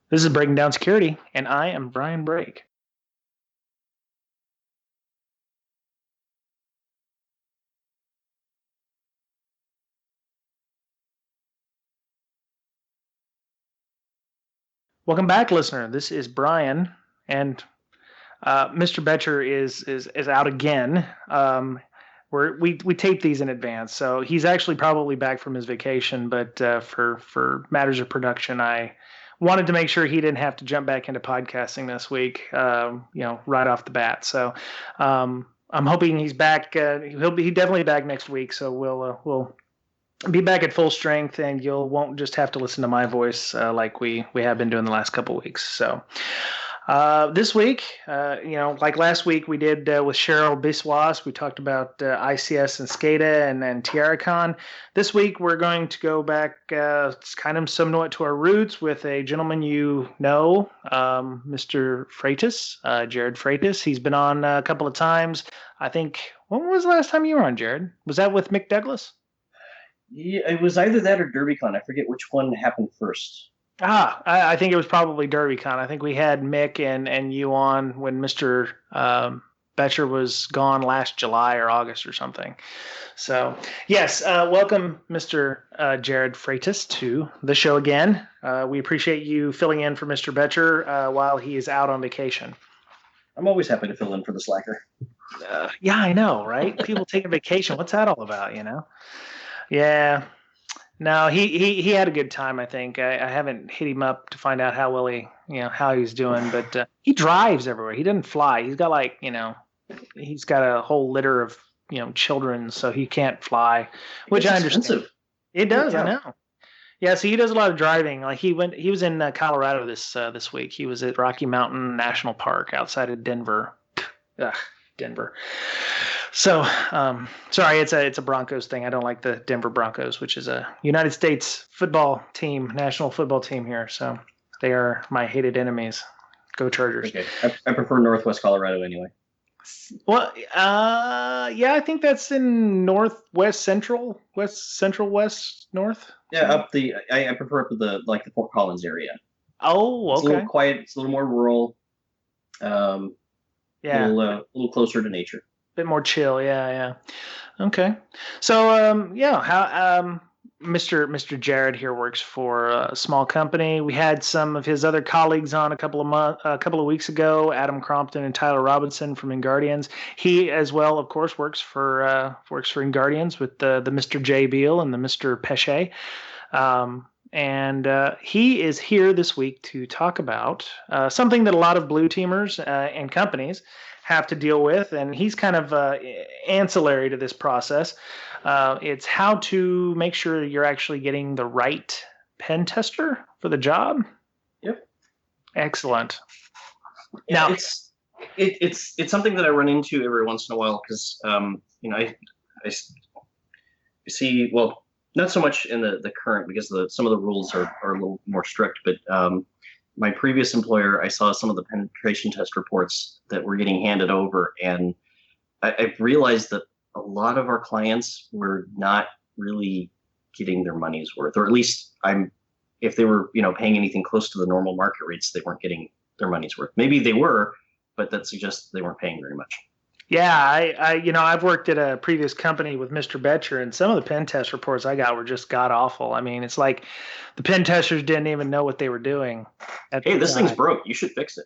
This is Breaking Down Security, and I am Brian Brake. Welcome back, listener. This is Brian, and Mr. Betcher is out again. We tape these in advance, so he's actually probably back from his vacation. But for matters of production, I wanted to make sure he didn't have to jump back into podcasting this week. Right off the bat. So I'm hoping he's back. He definitely back next week. So we'll be back at full strength, and you won't just have to listen to my voice like we have been doing the last couple of weeks. So this week, like last week, we did with Cheryl Biswas. We talked about ICS and SCADA and TiaraCon. This week, we're going to go back kind of somewhat to our roots with a gentleman Mr. Frates, Jarrod Frates. He's been on a couple of times. I think, when was the last time you were on, Jarrod? Was that with Mick Douglas? Yeah, it was either that or DerbyCon. I forget which one happened first. I think it was probably DerbyCon. I think we had Mick and you on when Mr. Betcher was gone last July or August or something. So, yes, welcome, Mr. Jarrod Frates, to the show again. We appreciate you filling in for Mr. Betcher while he is out on vacation. I'm always happy to fill in for the slacker. Yeah, I know, right? People taking vacation. What's that all about, Yeah. No, he had a good time, I think. I haven't hit him up to find out how well how he's doing, but he drives everywhere. He doesn't fly. He's got he's got a whole litter of, children, so he can't fly, which I understand. Expensive. It does, yeah. I know. Yeah, so he does a lot of driving. Like he was in Colorado this week. He was at Rocky Mountain National Park outside of Denver. Ugh, Denver. So, sorry, it's a Broncos thing. I don't like the Denver Broncos, which is a United States football team, national football team here. So they are my hated enemies. Go Chargers. Okay, I prefer Northwest Colorado anyway. Well, yeah, I think that's in Northwest Central, West North. Yeah, I prefer up to the Fort Collins area. Oh, okay. It's a little quiet. It's a little more rural. Yeah, a little closer to nature. Bit more chill, yeah. Okay, so how Mr. Jarrod here works for a small company. We had some of his other colleagues on a couple of weeks ago, Adam Crompton and Tyler Robinson from InGuardians. He as well, of course, works for InGuardians with the Mr. J Beal and the Mr. Pesce. And he is here this week to talk about something that a lot of blue teamers and companies have to deal with, and he's kind of ancillary to this process. It's how to make sure you're actually getting the right pen tester for the job. Yep. Excellent. Yeah, now it's something that I run into every once in a while because I see, well, not so much in the current because some of the rules are a little more strict, but my previous employer, I saw some of the penetration test reports that were getting handed over, and I've realized that a lot of our clients were not really getting their money's worth, or at least if they were, paying anything close to the normal market rates, they weren't getting their money's worth. Maybe they were, but that suggests they weren't paying very much. Yeah, I've worked at a previous company with Mr. Betcher, and some of the pen test reports I got were just god awful. I mean, it's like the pen testers didn't even know what they were doing. Hey, this thing's broke. You should fix it.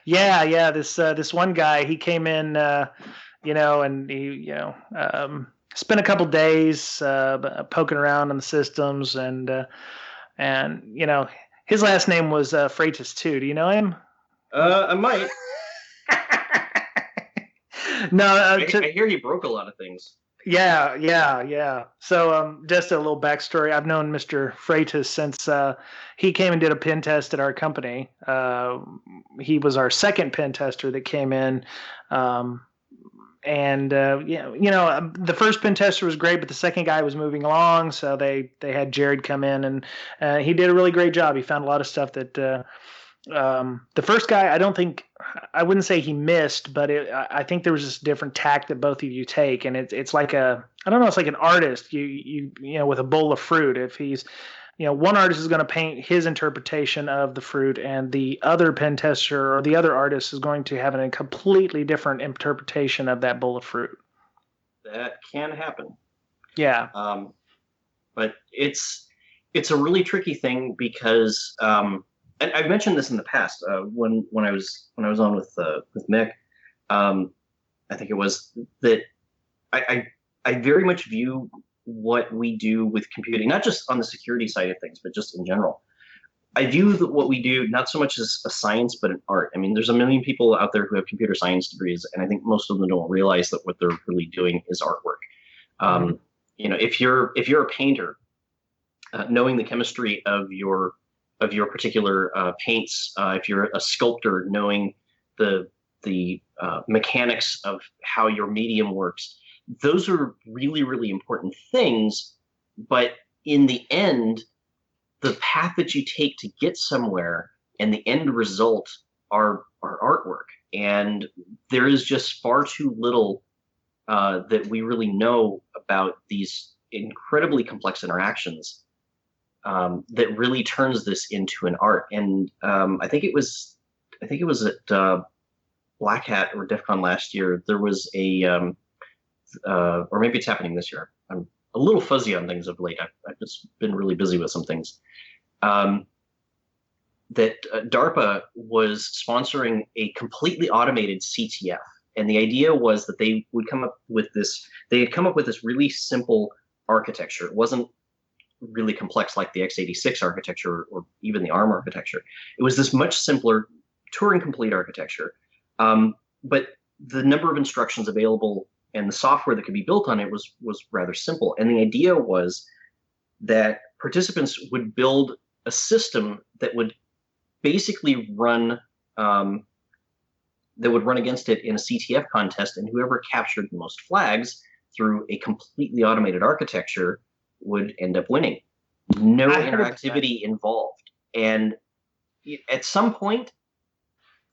Yeah. This one guy, he came in, and he, spent a couple days poking around on the systems, and his last name was Frates too. Do you know him? I might. No, I hear he broke a lot of things. Yeah. So just a little backstory. I've known Mr. Frates since he came and did a pen test at our company. He was our second pen tester that came in. The first pen tester was great, but the second guy was moving along. So they had Jarrod come in, and he did a really great job. He found a lot of stuff that the first guy, I wouldn't say he missed, but I think there was this different tack that both of you take, and it's like it's like an artist, you with a bowl of fruit. If he's one artist is going to paint his interpretation of the fruit, and the other pen tester or the other artist is going to have a completely different interpretation of that bowl of fruit. That can happen. Yeah. But it's a really tricky thing because, and I've mentioned this in the past when I was on with Mick. I think it was that I very much view what we do with computing, not just on the security side of things, but just in general. I view what we do not so much as a science, but an art. I mean, there's a million people out there who have computer science degrees, and I think most of them don't realize that what they're really doing is artwork. If you're a painter, knowing the chemistry of your particular paints, if you're a sculptor, knowing the mechanics of how your medium works, those are really, really important things. But in the end, the path that you take to get somewhere and the end result are artwork. And there is just far too little that we really know about these incredibly complex interactions that really turns this into an art. And I think it was at Black Hat or DEF CON last year. There was or maybe it's happening this year. I'm a little fuzzy on things of late. I've just been really busy with some things. That DARPA was sponsoring a completely automated CTF. And the idea was that they would come up with this, they had come up with this really simple architecture. It wasn't really complex like the x86 architecture or even the ARM architecture. It was this much simpler Turing complete architecture. But the number of instructions available and the software that could be built on it was rather simple. And the idea was that participants would build a system that would basically run against it in a CTF contest, and whoever captured the most flags through a completely automated architecture would end up winning. No interactivity involved. And at some point,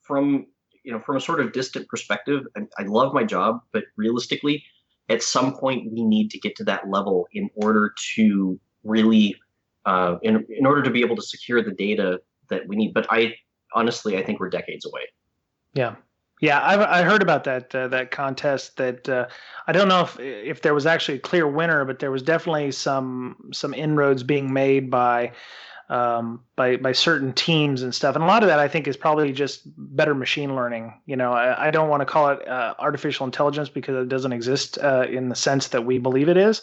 from a sort of distant perspective, I love my job, but realistically, at some point we need to get to that level in order to really, in order to be able to secure the data that we need. But honestly, I think we're decades away. Yeah. Yeah, I heard about that contest. That I don't know if there was actually a clear winner, but there was definitely some inroads being made by certain teams and stuff. And a lot of that I think is probably just better machine learning. I don't want to call it artificial intelligence because it doesn't exist in the sense that we believe it is.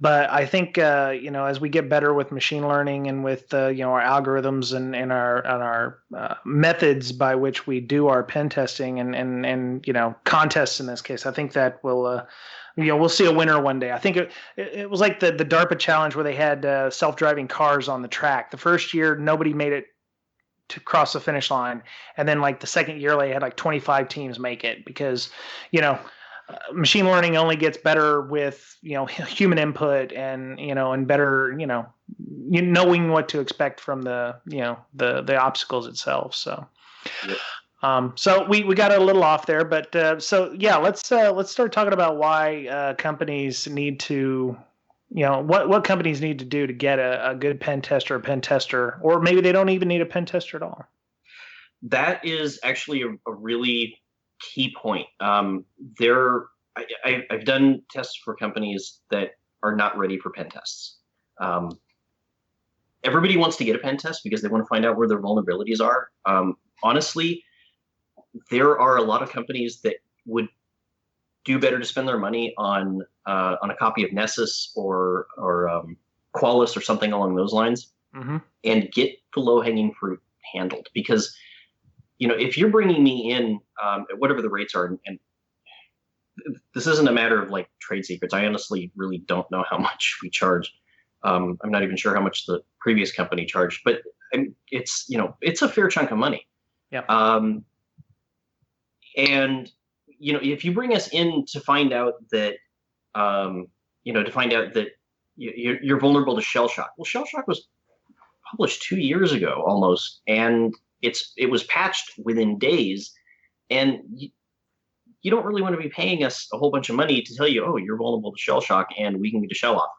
But I think as we get better with machine learning and with our algorithms and our methods by which we do our pen testing and contests in this case, I think that will we'll see a winner one day. I think it was like the DARPA challenge where they had self-driving cars on the track. The first year nobody made it to cross the finish line, and then like the second year they had like 25 teams make it because machine learning only gets better with human input and and better knowing what to expect from the obstacles itself. So so we got a little off there, but so yeah, let's start talking about why companies need to what companies need to do to get a good pen tester, or maybe they don't even need a pen tester at all. That is actually a really key point. I've done tests for companies that are not ready for pen tests. Everybody wants to get a pen test because they want to find out where their vulnerabilities are. Honestly, there are a lot of companies that would do better to spend their money on a copy of Nessus or Qualys or something along those lines, and get the low-hanging fruit handled. Because if you're bringing me in at whatever the rates are, and this isn't a matter of like trade secrets. I honestly really don't know how much we charge. I'm not even sure how much the previous company charged, but it's a fair chunk of money. Yeah. And if you bring us in to find out that you're vulnerable to shell shock. Well, shell shock was published 2 years ago almost, and it was patched within days, and you don't really want to be paying us a whole bunch of money to tell you, oh, you're vulnerable to shell shock and we can get a shell off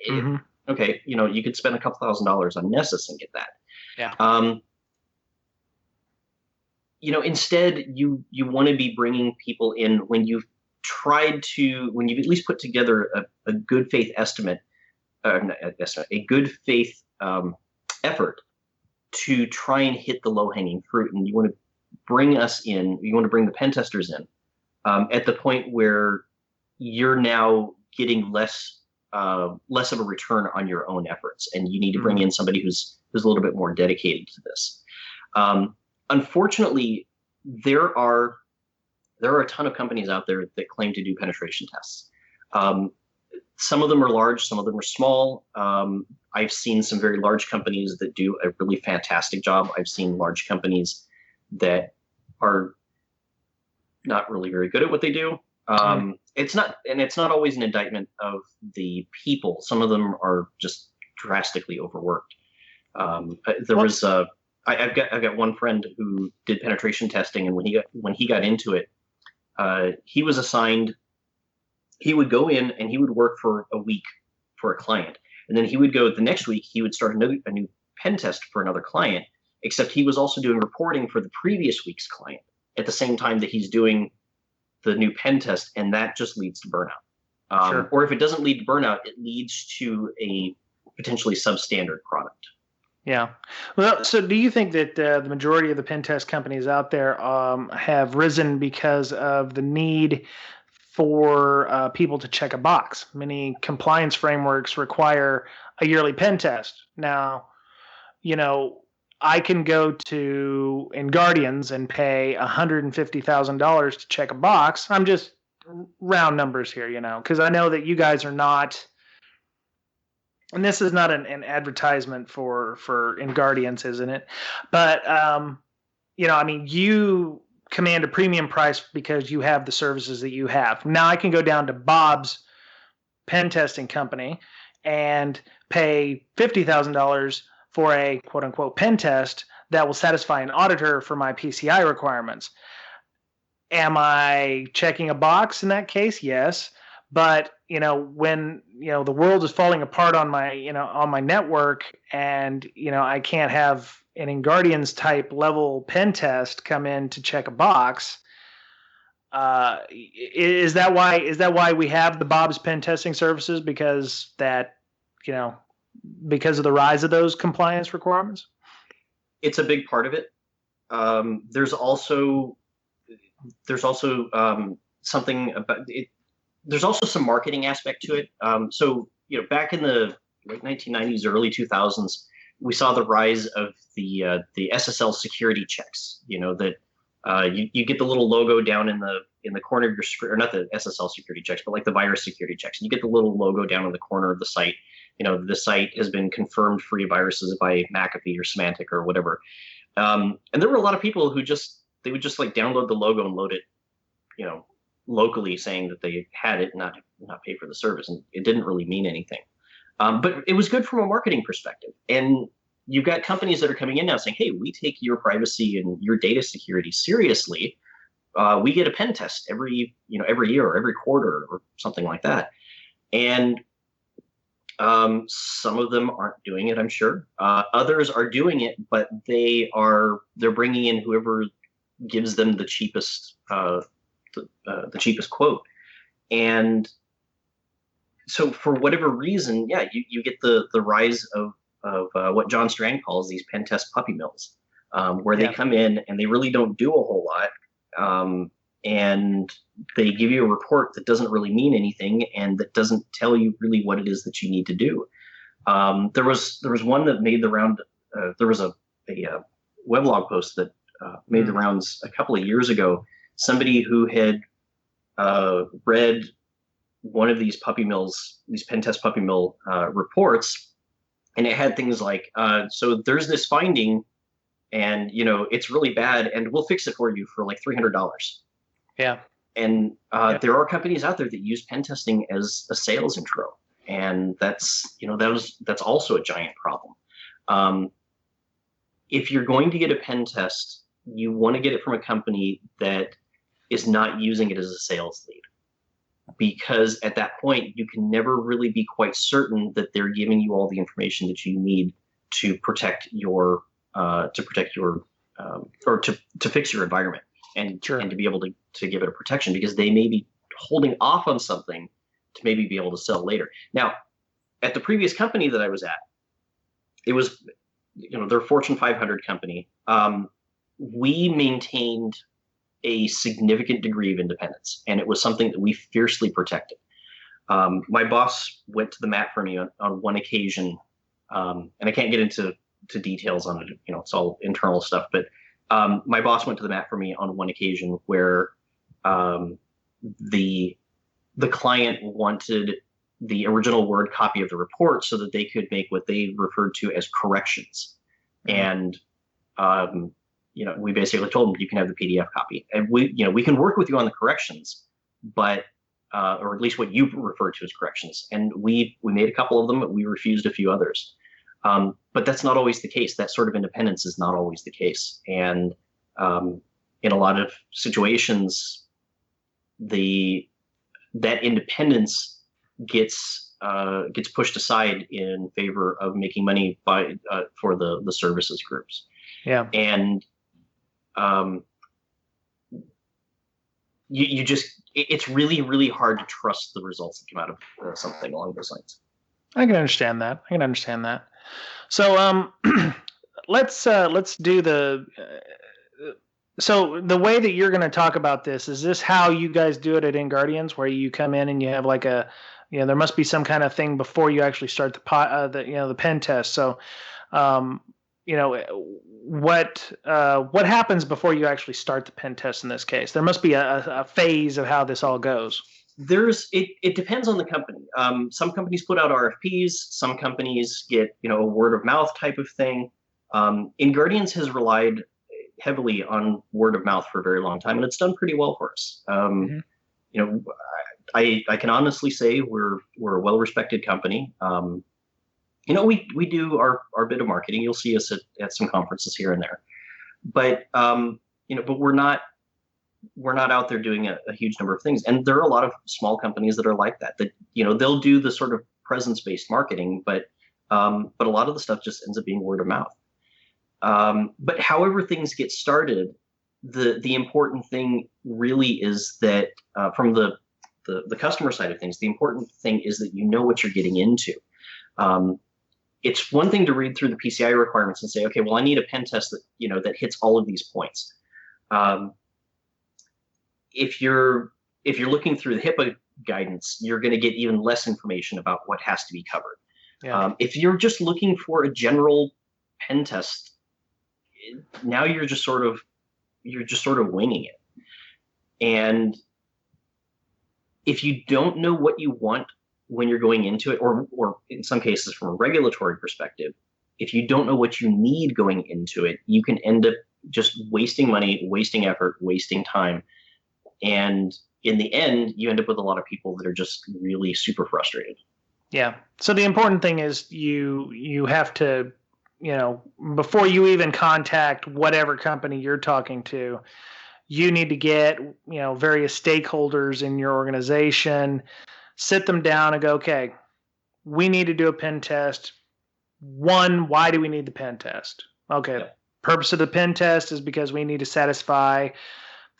of it. Okay, you could spend a couple $1,000s on Nessus and get that. Yeah. Instead you want to be bringing people in when you've when you've at least put together a good faith estimate, not estimate, a good faith effort to try and hit the low hanging fruit, and you want to bring us in. You want to bring the pen testers in at the point where you're now getting less of a return on your own efforts, and you need to bring in somebody who's a little bit more dedicated to this. Unfortunately, there are a ton of companies out there that claim to do penetration tests. Some of them are large, some of them are small. I've seen some very large companies that do a really fantastic job. I've seen large companies that are not really very good at what they do. It's not always an indictment of the people. Some of them are just drastically overworked. I've got one friend who did penetration testing, and when he got into it, he was assigned. He would go in and he would work for a week for a client, and then he would go the next week. He would start a new pen test for another client. Except he was also doing reporting for the previous week's client at the same time that he's doing the new pen test, and that just leads to burnout. Sure. Or if it doesn't lead to burnout, it leads to a potentially substandard product. Yeah. Well, so do you think that the majority of the pen test companies out there have risen because of the need for people to check a box? Many compliance frameworks require a yearly pen test. Now, I can go to Guardians and pay $150,000 to check a box. I'm just round numbers here, because I know that you guys are not. And this is not an advertisement for Guardians, isn't it? But you command a premium price because you have the services that you have. Now I can go down to Bob's pen testing company and pay $50,000 for a quote unquote pen test that will satisfy an auditor for my PCI requirements. Am I checking a box in that case? Yes. But when the world is falling apart on my network, and I can't have an Guardians type level pen test come in to check a box. Is that why we have the Bob's pen testing services? Because of the rise of those compliance requirements? It's a big part of it. There's also something about it. There's also some marketing aspect to it. So back in the late 1990s, early 2000s, we saw the rise of the SSL security checks. That you get the little logo down in the corner of your screen, or not the SSL security checks, but like the virus security checks. And you get the little logo down in the corner of the site. The site has been confirmed free of viruses by McAfee or Symantec or whatever. And there were a lot of people who would just like download the logo and load it, locally, saying that they had it, not pay for the service, and it didn't really mean anything. But it was good from a marketing perspective. And you've got companies that are coming in now saying, "Hey, we take your privacy and your data security seriously. We get a pen test every year or every quarter or something like that." And some of them aren't doing it, I'm sure. Others are doing it, but they're bringing in whoever gives them the cheapest quote. And so for whatever reason, yeah, you get the rise of what John Strand calls these pen test puppy mills, where they come in and they really don't do a whole lot. And they give you a report that doesn't really mean anything, and that doesn't tell you really what it is that you need to do. There was one that made the round. There was a weblog post that made the rounds a couple of years ago. Somebody who had read one of these puppy mills, these pen test puppy mill reports, and it had things like, so there's this finding, and it's really bad, and we'll fix it for you for like $300. Yeah. And there are companies out there that use pen testing as a sales intro, and that's also a giant problem. If you're going to get a pen test, you want to get it from a company that is not using it as a sales lead. because at that point you can never really be quite certain that they're giving you all the information that you need to protect your or to fix your environment and Sure. and to be able to give it a protection, because they may be holding off on something to maybe be able to sell later. Now, at the previous company that I was at, it was, they're a Fortune 500 company. We maintained a significant degree of independence, and it was something that we fiercely protected. My boss went to the mat for me on one occasion, and I can't get into details on it. It's all internal stuff. But my boss went to the mat for me on one occasion where the the client wanted the original Word copy of the report so that they could make what they referred to as corrections. And we basically told them, you can have the PDF copy, and we can work with you on the corrections, but or at least what you refer to as corrections. And we made a couple of them, but we refused a few others. But that's not always the case. That sort of independence is not always the case. And in a lot of situations, that independence gets pushed aside in favor of making money for the services groups. Yeah. And it's really, really hard to trust the results that come out of something along those lines. I can understand that. So let's do the so the way that you're going to talk about this, is this how you guys do it at InGuardians, where you come in and you have like there must be some kind of thing before you actually start the pen test. So what happens before you actually start the pen test in this case? There must be a phase of how this all goes. It depends on the company. Some companies put out RFPs. Some companies get a word of mouth type of thing. InGuardians has relied heavily on word of mouth for a very long time, and it's done pretty well for us. I can honestly say we're a well-respected company. We do our bit of marketing. You'll see us at some conferences here and there, but we're not out there doing a huge number of things. And there are a lot of small companies that are like that they'll do the sort of presence-based marketing, but a lot of the stuff just ends up being word of mouth. But however things get started, the important thing really is that from the customer side of things, the important thing is that you know what you're getting into. It's one thing to read through the PCI requirements and say, okay, well, I need a pen test that hits all of these points. If you're looking through the HIPAA guidance, you're going to get even less information about what has to be covered. Yeah. If you're just looking for a general pen test, now you're just sort of winging it. And if you don't know what you want when you're going into it, or in some cases from a regulatory perspective, if you don't know what you need going into it, you can end up just wasting money, wasting effort, wasting time. And in the end, you end up with a lot of people that are just really super frustrated. Yeah. So the important thing is you have to, before you even contact whatever company you're talking to, you need to get, various stakeholders in your organization, sit them down and go, okay, we need to do a pen test. One, why do we need the pen test? Okay. Yeah. Purpose of the pen test is because we need to satisfy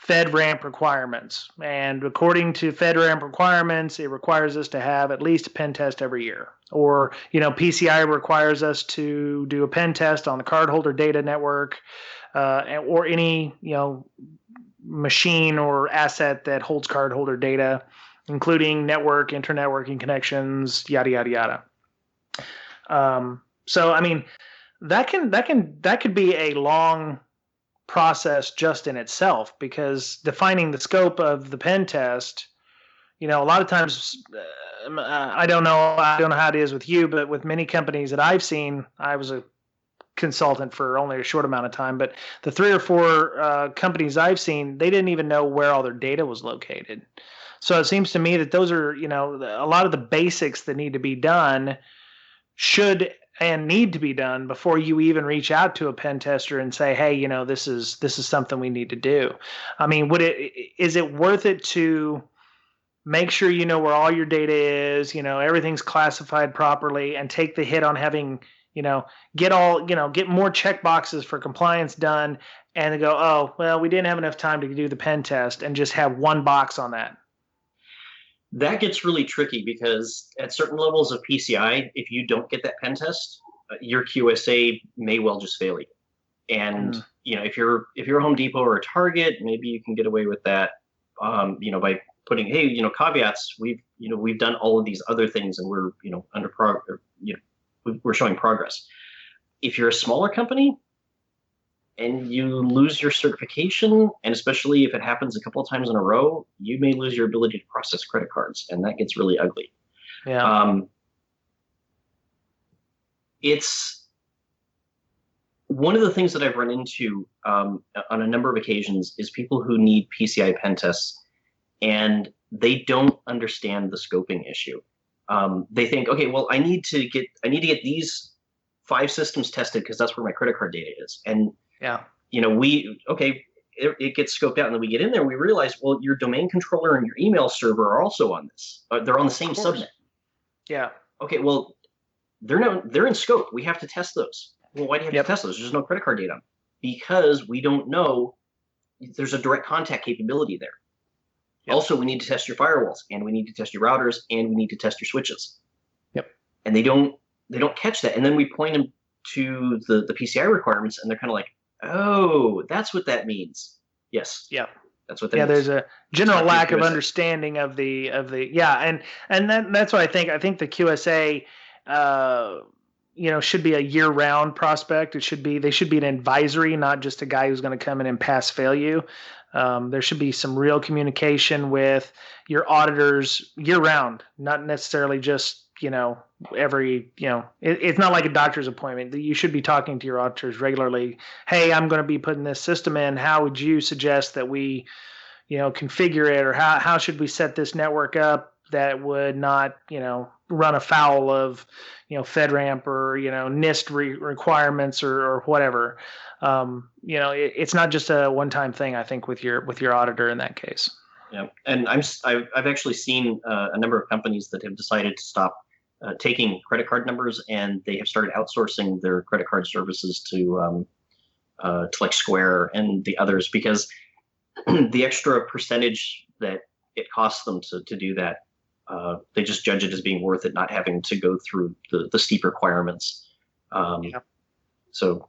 FedRAMP requirements. And according to FedRAMP requirements, it requires us to have at least a pen test every year. Or, PCI requires us to do a pen test on the cardholder data network, or any, machine or asset that holds cardholder data, including network, internetworking connections, yada, yada, yada. So, I mean, that could be a long process just in itself, because defining the scope of the pen test, a lot of times, I don't know how it is with you, but with many companies that I've seen, I was a consultant for only a short amount of time, but the 3 or 4 companies I've seen, they didn't even know where all their data was located. So it seems to me that those are, a lot of the basics that need to be done should and need to be done before you even reach out to a pen tester and say, hey, this is something we need to do. I mean, is it worth it to make sure you know where all your data is, everything's classified properly, and take the hit on having, get more check boxes for compliance done, and go, oh, well, we didn't have enough time to do the pen test, and just have one box on that. That gets really tricky because at certain levels of PCI, if you don't get that pen test, your QSA may well just fail you. And if you're a Home Depot or a Target, maybe you can get away with that. By putting, hey, caveats. We've done all of these other things, and we're we're showing progress. If you're a smaller company and you lose your certification, and especially if it happens a couple of times in a row, you may lose your ability to process credit cards, and that gets really ugly. Yeah. It's one of the things that I've run into on a number of occasions is people who need PCI pen tests, and they don't understand the scoping issue. They think, okay, well, I need to get these 5 systems tested because that's where my credit card data is. And yeah, it gets scoped out, and then we get in there and we realize, well, your domain controller and your email server are also on this. They're on the same subnet. Yeah. Okay, well, they're in scope. We have to test those. Well, why do you have to test those? There's no credit card data. Because we don't know there's a direct contact capability there. Yep. Also, we need to test your firewalls, and we need to test your routers, and we need to test your switches. Yep. And they don't catch that. And then we point them to the PCI requirements, and they're kind of like, oh, that's what that means. Yes. Yeah. That's what that means. There's a general lack of understanding of the and that's what I think. I think the QSA should be a year-round prospect. They should be an advisory, not just a guy who's going to come in and pass-fail you. There should be some real communication with your auditors year-round, not necessarily just it's not like a doctor's appointment. You should be talking to your auditors regularly. Hey, I'm going to be putting this system in. How would you suggest that we configure it, or how should we set this network up that would not run afoul of FedRAMP or NIST requirements or whatever. It's not just a one-time thing. I think with your auditor in that case. Yeah, and I've actually seen a number of companies that have decided to stop taking credit card numbers, and they have started outsourcing their credit card services to like Square and the others, because the extra percentage that it costs them to do that, they just judge it as being worth it, not having to go through the steep requirements. So,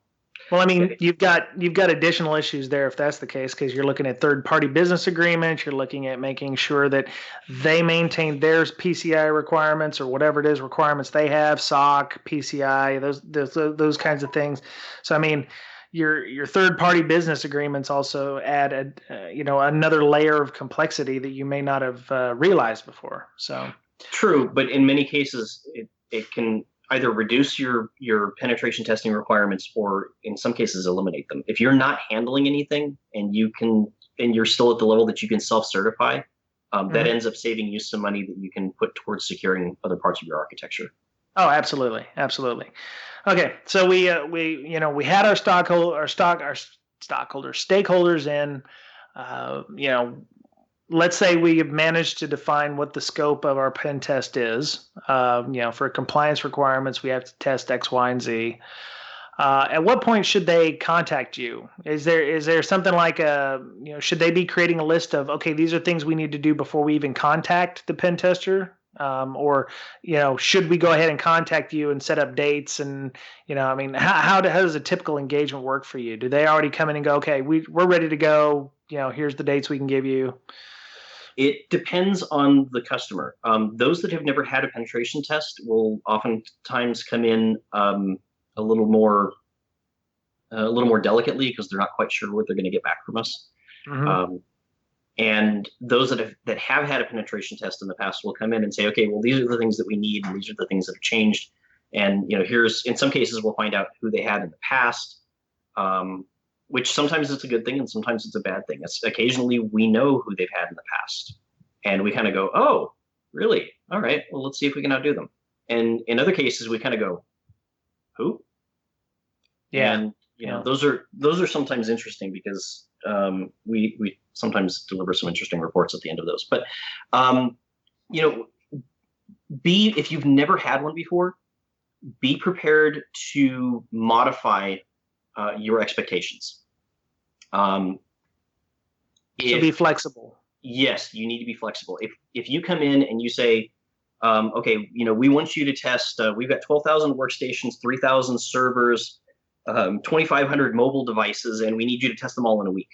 well, I mean, you've got additional issues there if that's the case, because you're looking at third-party business agreements. You're looking at making sure that they maintain their PCI requirements or whatever it is requirements they have, SOC, PCI, those kinds of things. So, I mean, your third-party business agreements also add another layer of complexity that you may not have realized before. So true, but in many cases, it can either reduce your penetration testing requirements, or in some cases eliminate them. If you're not handling anything and you're still at the level that you can self-certify, that ends up saving you some money that you can put towards securing other parts of your architecture. Oh, absolutely. Okay, so we had our stakeholders in. Let's say we have managed to define what the scope of our pen test is. For compliance requirements, we have to test X, Y, and Z. At what point should they contact you? Is there something like should they be creating a list of, okay, these are things we need to do before we even contact the pen tester? Or should we go ahead and contact you and set up dates? And how does a typical engagement work for you? Do they already come in and go, okay, we're ready to go, here's the dates we can give you? It depends on the customer. Those that have never had a penetration test will oftentimes come in a little more delicately, because they're not quite sure what they're going to get back from us. Mm-hmm. And those that have had a penetration test in the past will come in and say, okay, well, these are the things that we need, and these are the things that have changed. And here's, in some cases, we'll find out who they had in the past, which sometimes it's a good thing and sometimes it's a bad thing. Occasionally we know who they've had in the past, and we kind of go, oh, really? All right, well, let's see if we can outdo them. And in other cases, we kind of go, who? Yeah. And those are sometimes interesting, because we sometimes deliver some interesting reports at the end of those. But you know, if you've never had one before, be prepared to modify your expectations. So be flexible. Yes, you need to be flexible. If you come in and you say, okay, we want you to test. We've got 12,000 workstations, 3,000 servers, 2,500 mobile devices, and we need you to test them all in a week.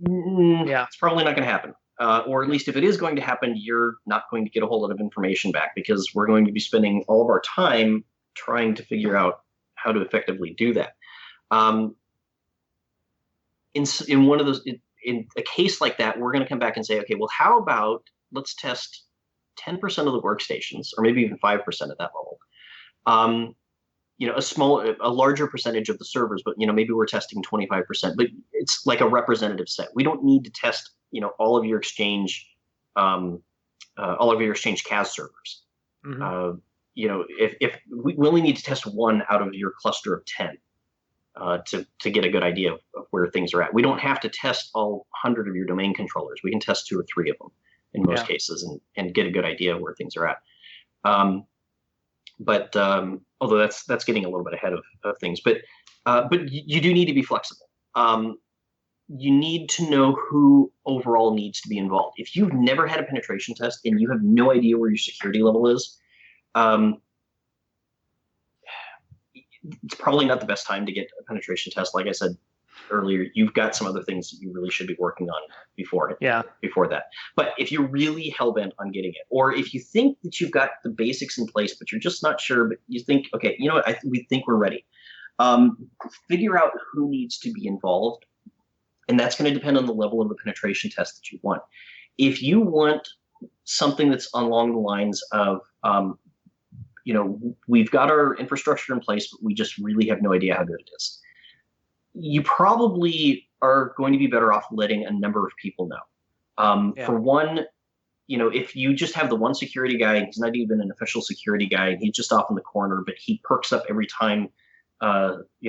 Yeah, it's probably not going to happen. Or at least if it is going to happen, you're not going to get a whole lot of information back, because we're going to be spending all of our time trying to figure out how to effectively do that. In one of those, in a case like that, we're going to come back and say, okay, well, how about let's test 10% of the workstations, or maybe even 5% at that level. A larger percentage of the servers, but maybe we're testing 25%, but it's like a representative set. We don't need to test all of your Exchange CAS servers. Mm-hmm. If we only need to test one out of your cluster of 10 to get a good idea of where things are at. We don't have to test all 100 of your domain controllers. We can test 2 or 3 of them in most cases and get a good idea of where things are at. Although that's getting a little bit ahead of things, but you do need to be flexible. You need to know who overall needs to be involved. If you've never had a penetration test and you have no idea where your security level is, it's probably not the best time to get a penetration test. Like I said earlier, you've got some other things that you really should be working on before that. But if you're really hell-bent on getting it, or if you think that you've got the basics in place, but you're just not sure, but you think, okay, you know what, we think we're ready. Figure out who needs to be involved, and that's going to depend on the level of the penetration test that you want. If you want something that's along the lines of, we've got our infrastructure in place, but we just really have no idea how good it is, you probably are going to be better off letting a number of people know. For one, if you just have the one security guy, he's not even an official security guy, he's just off in the corner, but he perks up every time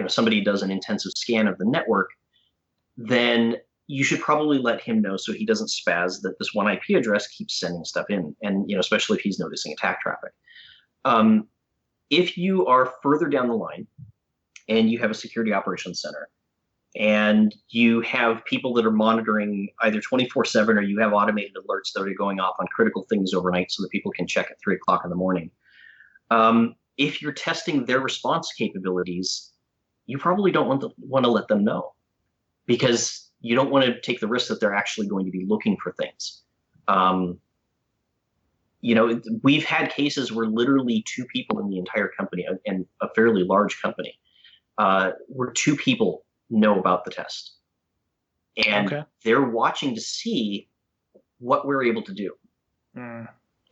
somebody does an intensive scan of the network, then you should probably let him know so he doesn't spaz that this one IP address keeps sending stuff in, and especially if he's noticing attack traffic. If you are further down the line and you have a security operations center and you have people that are monitoring either 24/7, or you have automated alerts that are going off on critical things overnight so that people can check at 3 o'clock in the morning, if you're testing their response capabilities, you probably don't want to let them know, because you don't want to take the risk that they're actually going to be looking for things. We've had cases where literally 2 people in the entire company, and a fairly large company, where 2 people know about the test, and they're watching to see what we're able to do.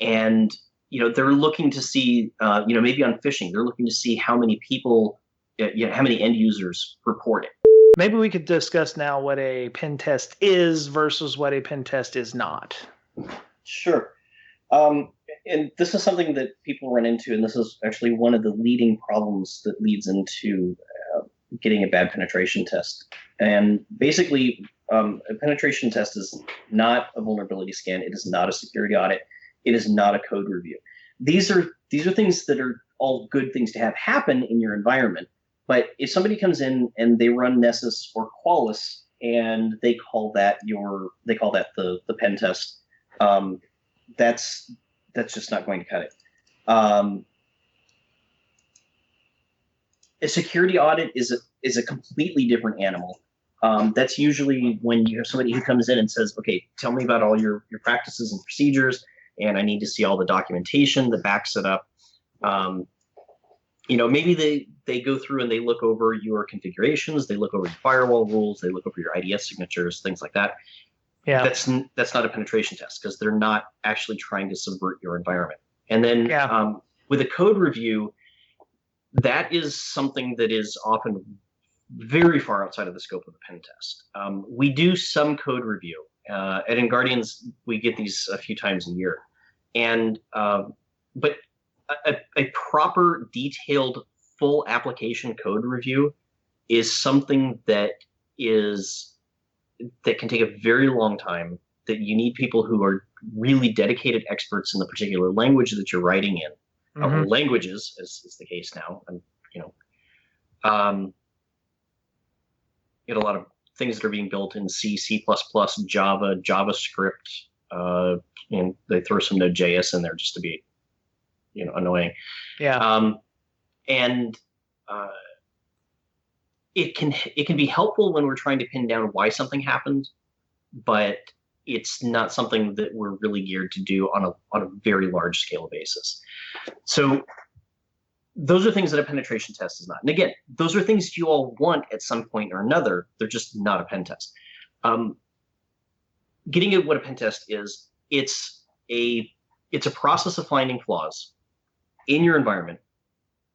And they're looking to see, maybe on phishing, they're looking to see how many people, how many end users report it. Maybe we could discuss now what a pen test is versus what a pen test is not. Sure. And this is something that people run into, and this is actually one of the leading problems that leads into getting a bad penetration test. And basically, a penetration test is not a vulnerability scan. It is not a security audit. It is not a code review. These are things that are all good things to have happen in your environment. But if somebody comes in and they run Nessus or Qualys and they call that the pen test, that's just not going to cut it. A security audit is a completely different animal. That's usually when you have somebody who comes in and says, okay, tell me about all your practices and procedures, and I need to see all the documentation that backs it up. Maybe they go through and they look over your configurations, they look over your firewall rules, they look over your IDS signatures, things like that. Yeah, that's not a penetration test, because they're not actually trying to subvert your environment. And then with a code review, that is something that is often very far outside of the scope of the pen test. We do some code review. At InGuardians, we get these a few times a year. And but a proper, detailed, full application code review is something that can take a very long time, that you need people who are really dedicated experts in the particular language that you're writing in, or languages, as is the case now. And you know, a lot of things that are being built in C, C++, Java, JavaScript, and they throw some Node.js in there just to be, annoying. Yeah. And it can be helpful when we're trying to pin down why something happened, but it's not something that we're really geared to do on a very large scale basis. So those are things that a penetration test is not. And again, those are things you all want at some point or another. They're just not a pen test. Getting at what a pen test is, it's a process of finding flaws in your environment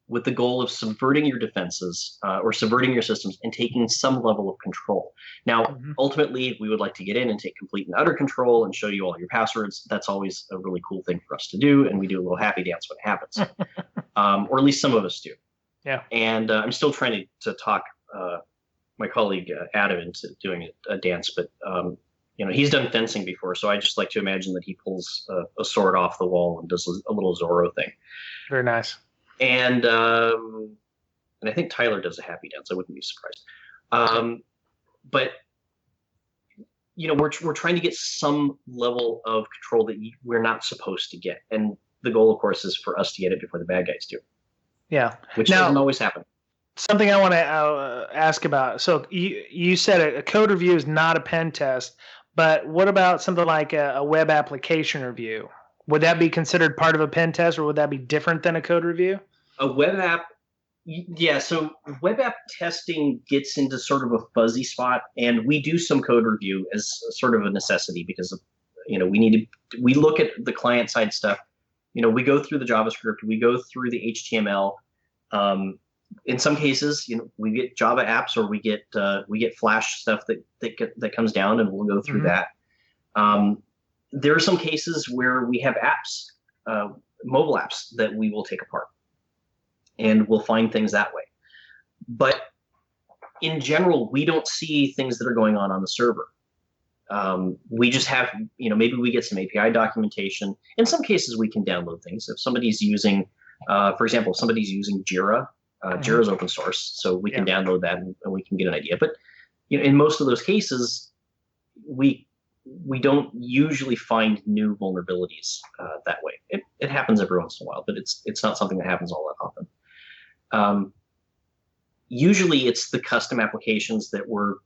with the goal of subverting your defenses or subverting your systems and taking some level of control. Now, ultimately, we would like to get in and take complete and utter control and show you all your passwords. That's always a really cool thing for us to do, and we do a little happy dance when it happens, or at least some of us do. Yeah. And I'm still trying to talk my colleague Adam into doing a dance, but he's done fencing before, so I just like to imagine that he pulls a sword off the wall and does a little Zorro thing. Very nice. And I think Tyler does a happy dance. I wouldn't be surprised. But we're trying to get some level of control that we're not supposed to get, and the goal, of course, is for us to get it before the bad guys do. Yeah, which doesn't always happen. Something I want to ask about. So you said a code review is not a pen test, but what about something like a web application review? Would that be considered part of a pen test, or would that be different than a code review? A web app, yeah. So web app testing gets into sort of a fuzzy spot, and we do some code review as sort of a necessity because of, we look at the client side stuff. We go through the JavaScript, we go through the HTML. In some cases, we get Java apps, or we get Flash stuff that comes down, and we'll go through that. There are some cases where we have apps, mobile apps, that we will take apart, and we'll find things that way. But in general, we don't see things that are going on the server. We just have, maybe we get some API documentation. In some cases, we can download things. If somebody's using, for example, if somebody's using Jira, Jira's open source, so we can download that and we can get an idea. But in most of those cases, we don't usually find new vulnerabilities that way. It happens every once in a while, but it's not something that happens all that often. Usually, it's the custom applications that we're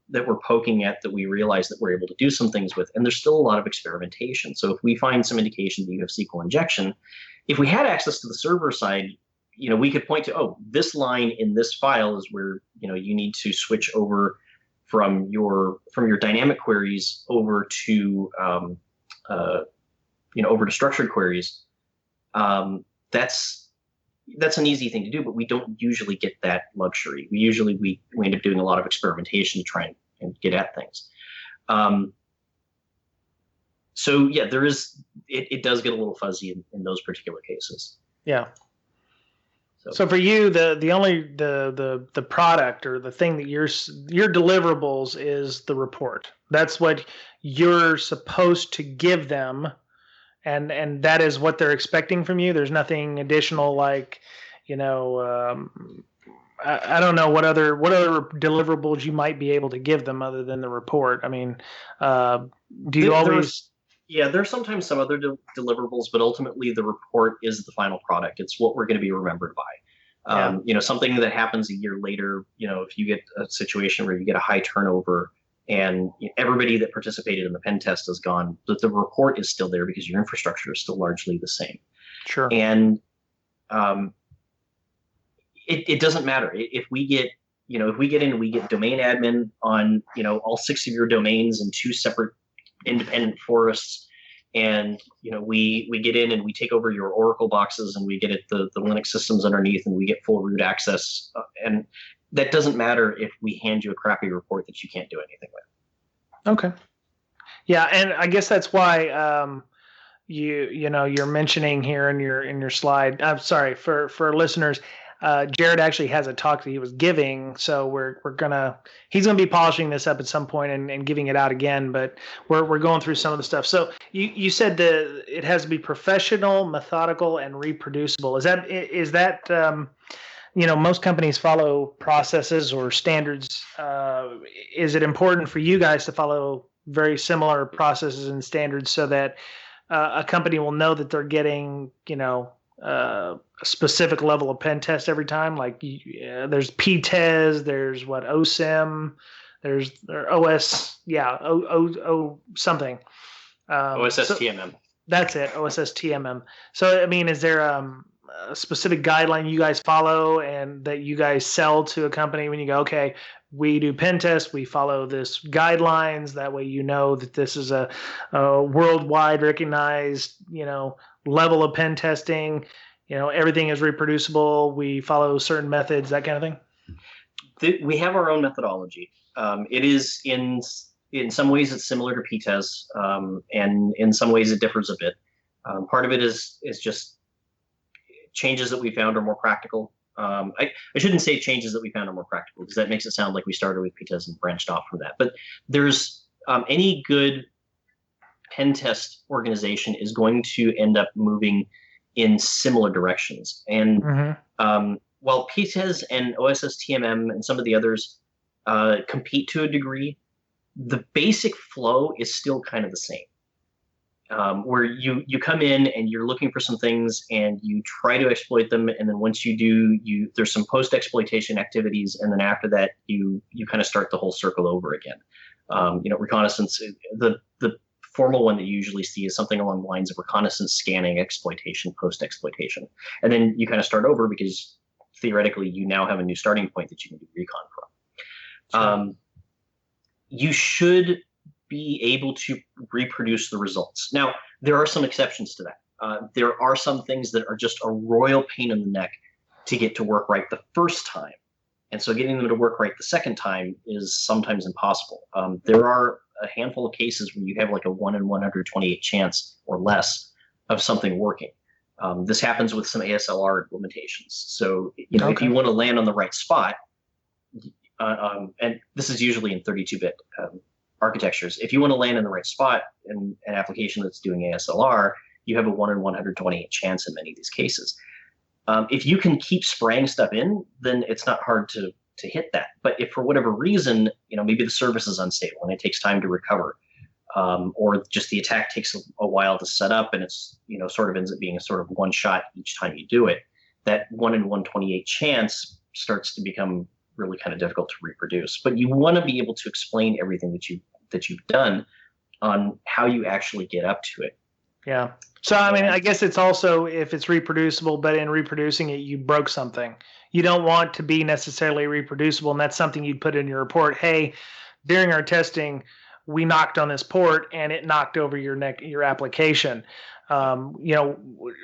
poking at that we realize that we're able to do some things with, and there's still a lot of experimentation. So if we find some indication that you have SQL injection, if we had access to the server side, we could point to, this line in this file is where you need to switch over from your dynamic queries over to over to structured queries. That's an easy thing to do, but we don't usually get that luxury. We end up doing a lot of experimentation to try and get at things. So yeah, it does get a little fuzzy in those particular cases. Yeah. So for you, the only the product or the thing that your deliverables is the report. That's what you're supposed to give them, and that is what they're expecting from you. There's nothing additional like, I don't know what other deliverables you might be able to give them other than the report. I mean, do you always? Yeah, there's sometimes some other deliverables, but ultimately the report is the final product. It's what we're going to be remembered by. Something that happens a year later, if you get a situation where you get a high turnover and everybody that participated in the pen test is gone, but the report is still there because your infrastructure is still largely the same. Sure. And it doesn't matter if we get, if we get in and we get domain admin on, all 6 of your domains in 2 separate independent forests, and we get in and we take over your Oracle boxes and we get at the Linux systems underneath and we get full root access, and that doesn't matter if we hand you a crappy report that you can't do anything with. Okay. Yeah, and I guess that's why you're mentioning here in your slide. I'm sorry for listeners. Jarrod actually has a talk that he was giving, so he's gonna be polishing this up at some point and giving it out again. But we're going through some of the stuff. So you said that it has to be professional, methodical, and reproducible. Is that most companies follow processes or standards. Is it important for you guys to follow very similar processes and standards so that a company will know that they're getting, a specific level of pen test every time? Like there's PTES, there's what OSIM, there's OS, something. OSSTMM. That's it, OSSTMM. So, I mean, is there a specific guideline you guys follow and that you guys sell to a company when you go, okay, we do pen tests, we follow this guidelines, that way that this is a worldwide recognized, level of pen testing, everything is reproducible, we follow certain methods, that kind of thing? We have our own methodology. It is in some ways it's similar to PTES, and in some ways it differs a bit. Part of it is just changes that we found are more practical. I shouldn't say changes that we found are more practical, because that makes it sound like we started with PTES and branched off from that. But there's any good pen test organization is going to end up moving in similar directions. And while PTES and OSSTMM and some of the others compete to a degree, the basic flow is still kind of the same. Where you come in and you're looking for some things and you try to exploit them, and then once you do, there's some post-exploitation activities, and then after that you kind of start the whole circle over again. Reconnaissance, the formal one that you usually see is something along the lines of reconnaissance, scanning, exploitation, post-exploitation, and then you kind of start over because theoretically you now have a new starting point that you can do recon from. Sure. You should be able to reproduce the results. Now, there are some exceptions to that. There are some things that are just a royal pain in the neck to get to work right the first time. And so getting them to work right the second time is sometimes impossible. There are a handful of cases where you have like a 1 in 128 chance or less of something working. This happens with some ASLR implementations. So, if you want to land on the right spot, and this is usually in 32-bit architectures, if you want to land in the right spot in an application that's doing ASLR, you have a 1 in 128 chance in many of these cases. If you can keep spraying stuff in, then it's not hard to hit that. But if for whatever reason, maybe the service is unstable and it takes time to recover, or just the attack takes a while to set up and it's, sort of ends up being a sort of one shot each time you do it, that 1 in 128 chance starts to become really kind of difficult to reproduce. But you want to be able to explain everything that you've done on how you actually get up to it. Yeah. So, I mean, I guess it's also if it's reproducible, but in reproducing it, you broke something. You don't want to be necessarily reproducible, and that's something you'd put in your report. Hey, during our testing, we knocked on this port and it knocked over your application.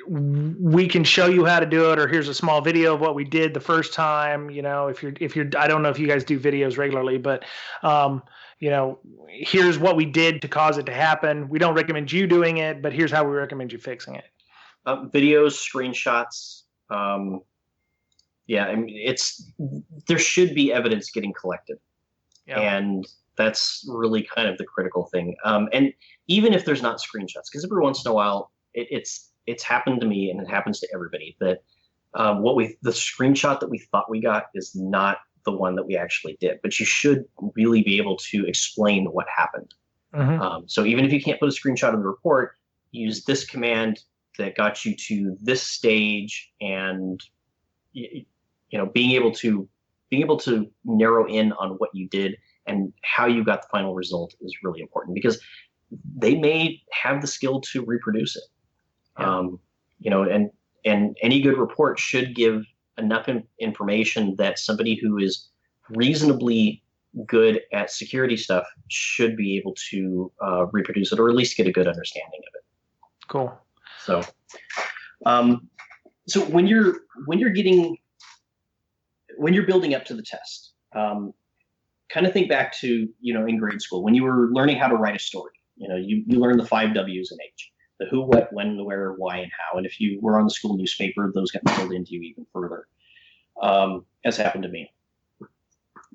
We can show you how to do it, or here's a small video of what we did the first time. If you're, I don't know if you guys do videos regularly, but here's what we did to cause it to happen. We don't recommend you doing it, but here's how we recommend you fixing it. Videos, screenshots. I mean, there should be evidence getting collected, and that's really kind of the critical thing. And even if there's not screenshots, because every once in a while it's happened to me, and it happens to everybody, that the screenshot that we thought we got is not the one that we actually did. But you should really be able to explain what happened. So even if you can't put a screenshot of the report, use this command that got you to this stage, and being able to narrow in on what you did and how you got the final result is really important, because they may have the skill to reproduce it. And any good report should give enough information that somebody who is reasonably good at security stuff should be able to reproduce it, or at least get a good understanding of it. Cool. So, so when you're building up to the test, kind of think back to, in grade school when you were learning how to write a story. You learned the 5 W's in H: the who, what, when, the where, why, and how. And if you were on the school newspaper, those got filled into you even further. as happened to me.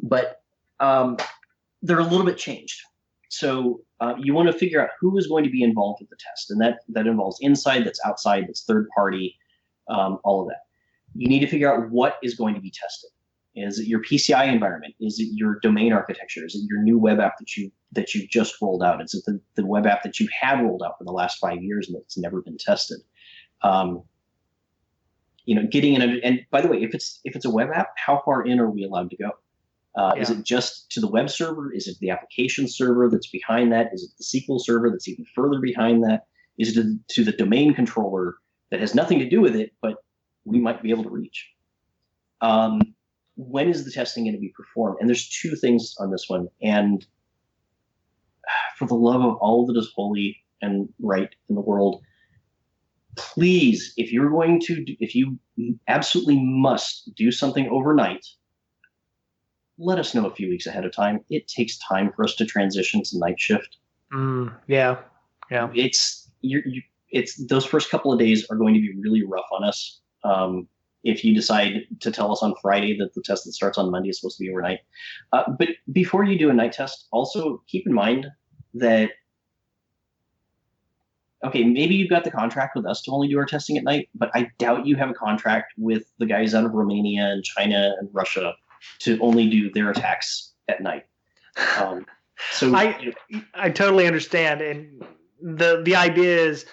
But they're a little bit changed. So you want to figure out who is going to be involved with the test, and that involves inside, that's outside, that's third party, all of that. You need to figure out what is going to be tested. Is it your PCI environment? Is it your domain architecture? Is it your new web app that you just rolled out? Is it the web app that you had rolled out for the last 5 years and it's never been tested? Getting in, and by the way, if it's a web app, how far in are we allowed to go? Is it just to the web server? Is it the application server that's behind that? Is it the SQL server that's even further behind that? Is it to the domain controller that has nothing to do with it, but we might be able to reach? When is the testing going to be performed? And there's two things on this one. And for the love of all that is holy and right in the world, please, if you absolutely must do something overnight, let us know a few weeks ahead of time. It takes time for us to transition to night shift. Yeah. It's those first couple of days are going to be really rough on us. If you decide to tell us on Friday that the test that starts on Monday is supposed to be overnight. But before you do a night test, also keep in mind that, okay, maybe you've got the contract with us to only do our testing at night, but I doubt you have a contract with the guys out of Romania and China and Russia to only do their attacks at night. So I totally understand. And the idea is,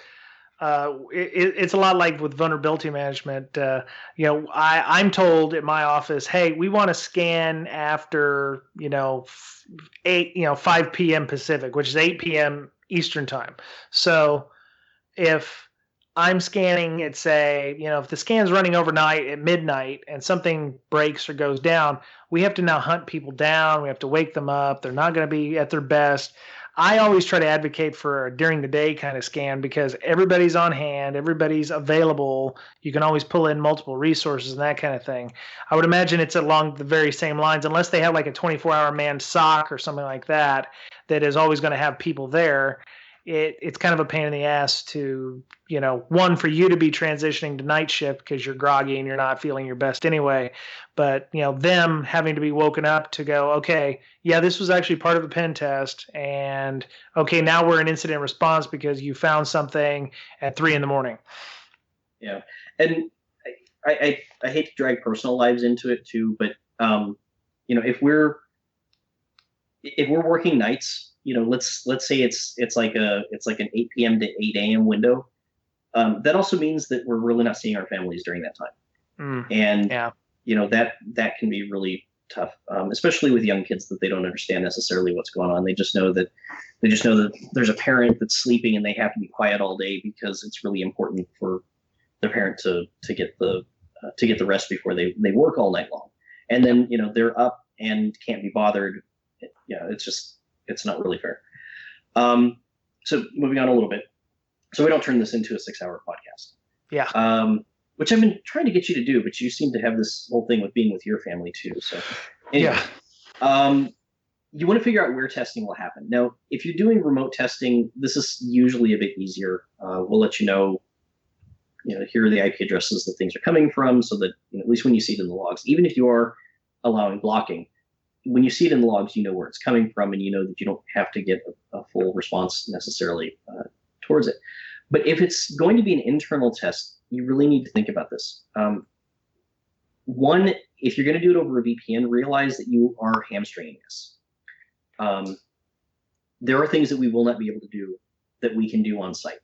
it's a lot like with vulnerability management. I'm told at my office, hey, we want to scan after 5 p.m. Pacific, which is 8 p.m. Eastern time. So if I'm scanning at, say, if the scan's running overnight at midnight and something breaks or goes down, we have to now hunt people down. We have to wake them up. They're not going to be at their best. I always try to advocate for a during the day kind of scan because everybody's on hand, everybody's available. You can always pull in multiple resources and that kind of thing. I would imagine it's along the very same lines, unless they have like a 24-hour manned SOC or something like that is always going to have people there. It's kind of a pain in the ass to, one, for you to be transitioning to night shift because you're groggy and you're not feeling your best anyway. But, them having to be woken up to go, okay, yeah, this was actually part of a pen test. And, okay, now we're in incident response because you found something at 3 a.m. Yeah. And I hate to drag personal lives into it too, but, if we're working nights, let's say it's like an 8 p.m. to 8 a.m. window. That also means that we're really not seeing our families during that time. And, that can be really tough, especially with young kids that they don't understand necessarily what's going on. They just know that there's a parent that's sleeping and they have to be quiet all day because it's really important for the parent to get the rest before they work all night long. And then, they're up and can't be bothered. It's not really fair. So moving on a little bit, so we don't turn this into a 6-hour podcast. Yeah. Which I've been trying to get you to do, but you seem to have this whole thing with being with your family too. So anyway, you want to figure out where testing will happen. Now, if you're doing remote testing, this is usually a bit easier. We'll let you know, here are the IP addresses that things are coming from, so that at least when you see it in the logs, even if you are allowing blocking, when you see it in the logs, you know where it's coming from, and you know that you don't have to get a full response necessarily towards it. But if it's going to be an internal test, you really need to think about this. One, if you're going to do it over a VPN, realize that you are hamstringing us. There are things that we will not be able to do that we can do on site.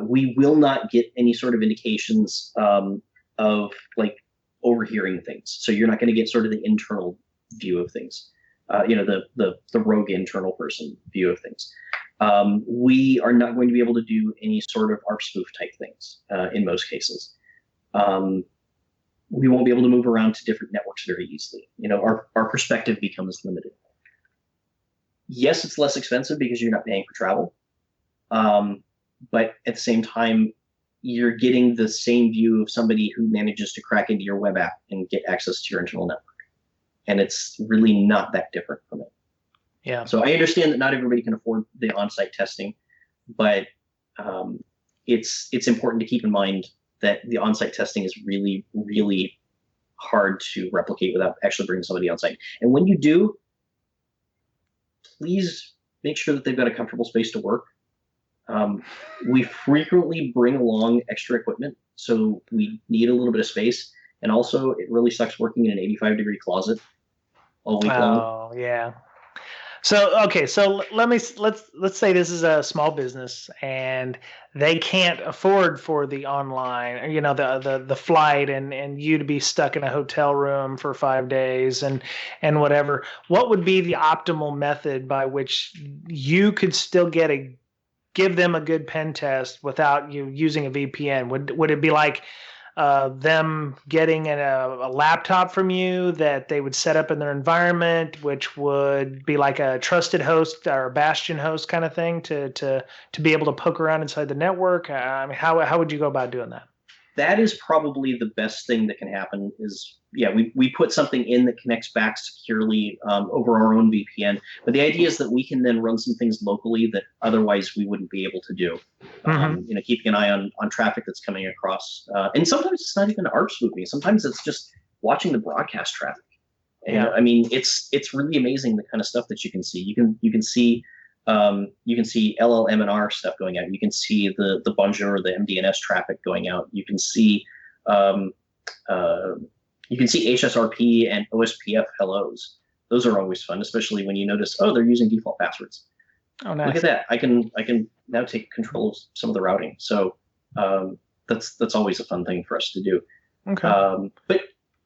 We will not get any sort of indications of like overhearing things. So you're not going to get sort of the internal view of things, the rogue internal person view of things. We are not going to be able to do any sort of ARP spoof type things in most cases. We won't be able to move around to different networks very easily. Our perspective becomes limited. Yes, it's less expensive because you're not paying for travel. But at the same time, you're getting the same view of somebody who manages to crack into your web app and get access to your internal network. And it's really not that different from it. Yeah. So I understand that not everybody can afford the on-site testing, but it's important to keep in mind that the on-site testing is really, really hard to replicate without actually bringing somebody on site. And when you do, please make sure that they've got a comfortable space to work. We frequently bring along extra equipment, so we need a little bit of space. And also, it really sucks working in an 85-degree closet all week long. Oh, yeah. So okay, so let's say this is a small business and they can't afford for the online, the flight and you to be stuck in a hotel room for 5 days and whatever. What would be the optimal method by which you could still give them a good pen test without you using a VPN? Would it be like them getting a laptop from you that they would set up in their environment, which would be like a trusted host or a bastion host kind of thing to be able to poke around inside the network? I mean, how would you go about doing that? That is probably the best thing that can happen is, yeah, we put something in that connects back securely over our own VPN. But the idea is that we can then run some things locally that otherwise we wouldn't be able to do. Keeping an eye on traffic that's coming across. And sometimes it's not even ARP spoofing. Sometimes it's just watching the broadcast traffic. And, I mean, it's really amazing the kind of stuff that you can see. You can see LLM&R stuff going out. You can see the Bonjour, the MDNS traffic going out. You can see HSRP and OSPF hellos. Those are always fun, especially when you notice, they're using default passwords. Oh, nice. Look at that. I can now take control of some of the routing. So that's always a fun thing for us to do. Okay. But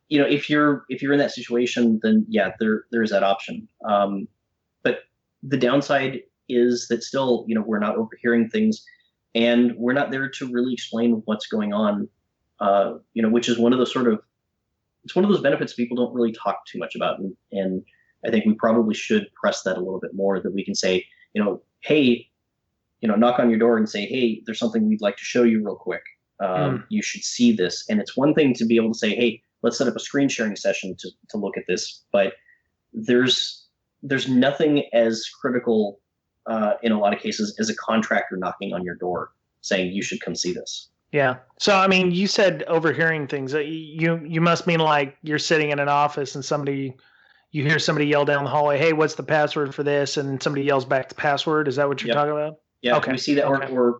if you're in that situation, then yeah, there is that option. But the downside is that still, we're not overhearing things, and we're not there to really explain what's going on. Which is one of those benefits people don't really talk too much about, and I think we probably should press that a little bit more. That we can say, hey, knock on your door and say, hey, there's something we'd like to show you real quick. You should see this. And it's one thing to be able to say, hey, let's set up a screen sharing session to look at this, but there's nothing as critical in a lot of cases as a contractor knocking on your door saying you should come see this. Yeah. So, I mean, you said overhearing things. You must mean like you're sitting in an office and you hear somebody yell down the hallway, hey, what's the password for this? And somebody yells back the password. Is that what you're talking about? Yeah. Okay. We see that. Okay. Or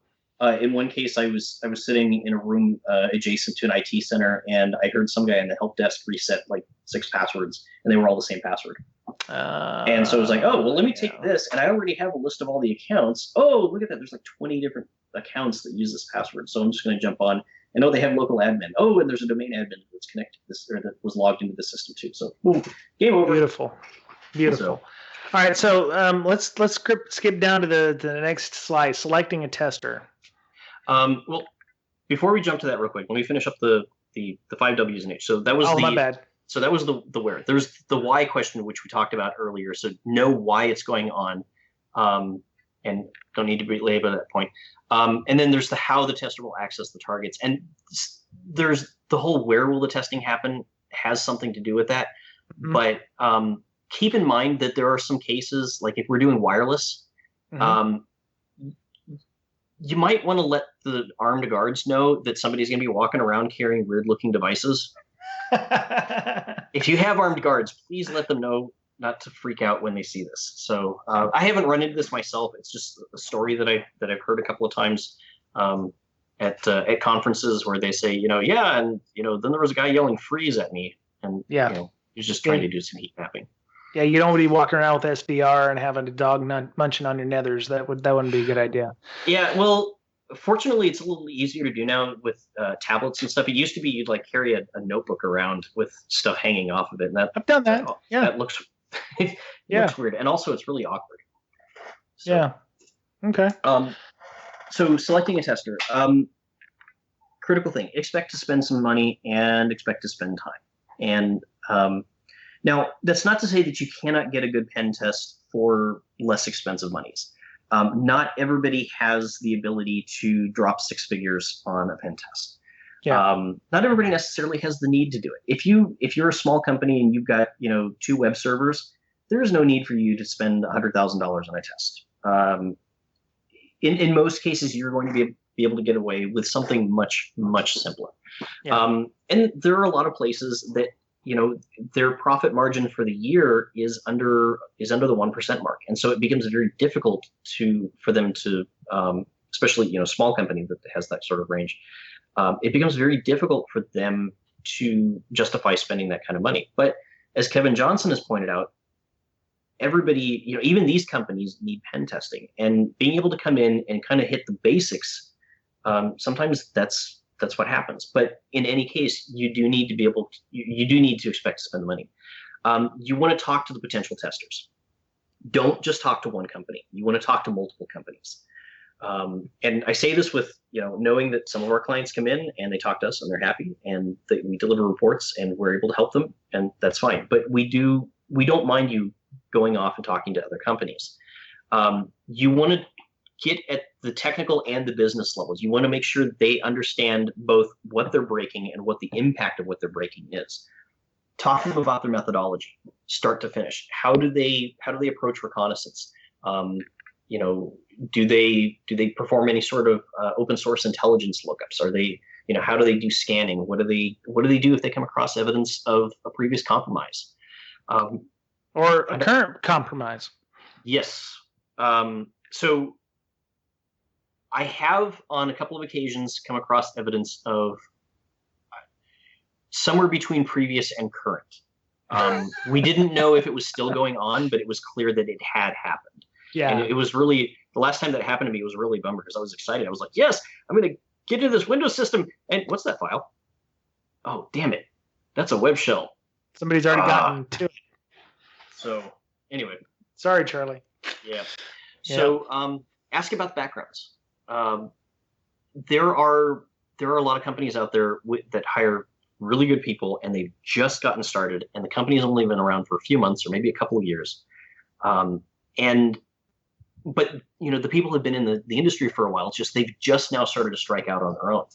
in one case, I was sitting in a room adjacent to an IT center, and I heard some guy on the help desk reset like 6 passwords, and they were all the same password. And so I was like, well, let me take this, and I already have a list of all the accounts. Oh, look at that. There's like 20 different accounts that use this password. So I'm just going to jump on. I know they have local admin. Oh, and there's a domain admin that's connected to this, or that was logged into the system too. So boom, game over. Beautiful. So, all right. So let's skip down to the next slide, selecting a tester. Well, before we jump to that real quick, let me finish up the 5 W's and H. So that was my bad. So that was the where. There's the why question, which we talked about earlier. So know why it's going on, and don't need to belabor that point. And then there's the how the tester will access the targets. And there's the whole where will the testing happen has something to do with that. Mm-hmm. But keep in mind that there are some cases, like if we're doing wireless, you might want to let the armed guards know that somebody's going to be walking around carrying weird-looking devices. If you have armed guards, please let them know not to freak out when they see this. So I haven't run into this myself. It's just a story that I've heard a couple of times at conferences where they say, and then there was a guy yelling freeze at me, and he's just trying to do some heat mapping. Yeah, you don't want to be walking around with SDR and having a dog munching on your nethers. That wouldn't be a good idea. Yeah, well, fortunately, it's a little easier to do now with tablets and stuff. It used to be you'd like carry a notebook around with stuff hanging off of it, and I've done that. That looks looks weird, and also it's really awkward. So, yeah. Okay. So selecting a tester, critical thing: expect to spend some money and expect to spend time. And now that's not to say that you cannot get a good pen test for less expensive monies. Not everybody has the ability to drop 6 figures on a pen test. Yeah. Not everybody necessarily has the need to do it. If you're a small company and you've got 2 web servers, there is no need for you to spend $100,000 on a test. In most cases, you're going to be able to get away with something much, much simpler. Yeah. And there are a lot of places that their profit margin for the year is under the 1% mark, and so it becomes very difficult for them to, especially small company that has that sort of range. It becomes very difficult for them to justify spending that kind of money. But as Kevin Johnson has pointed out, everybody, even these companies need pen testing, and being able to come in and kind of hit the basics. Sometimes that's what happens. But in any case, you do need to expect to spend the money. You want to talk to the potential testers. Don't just talk to one company. You want to talk to multiple companies. And I say this with, knowing that some of our clients come in and they talk to us and they're happy and that we deliver reports and we're able to help them, and that's fine. But we don't mind you going off and talking to other companies. You want to get at the technical and the business levels. You want to make sure they understand both what they're breaking and what the impact of what they're breaking is. Talk to them about their methodology, start to finish. How do they approach reconnaissance? Do they perform any sort of open source intelligence lookups? Are they, how do they do scanning? What do they do if they come across evidence of a previous compromise? Or a current compromise? Yes. So I have on a couple of occasions come across evidence of somewhere between previous and current. We didn't know if it was still going on, but it was clear that it had happened. Yeah. And it was really, the last time that happened to me, it was really a bummer because I was excited. I was like, yes, I'm going to get into this Windows system. And what's that file? Oh, damn it. That's a web shell. Somebody's already gotten to it. So anyway. Sorry, Charlie. Yeah. So ask about backgrounds. There are a lot of companies out there that hire really good people, and they've just gotten started, and the company has only been around for a few months or maybe a couple of years. But the people have been in the industry for a while. It's just they've just now started to strike out on their own.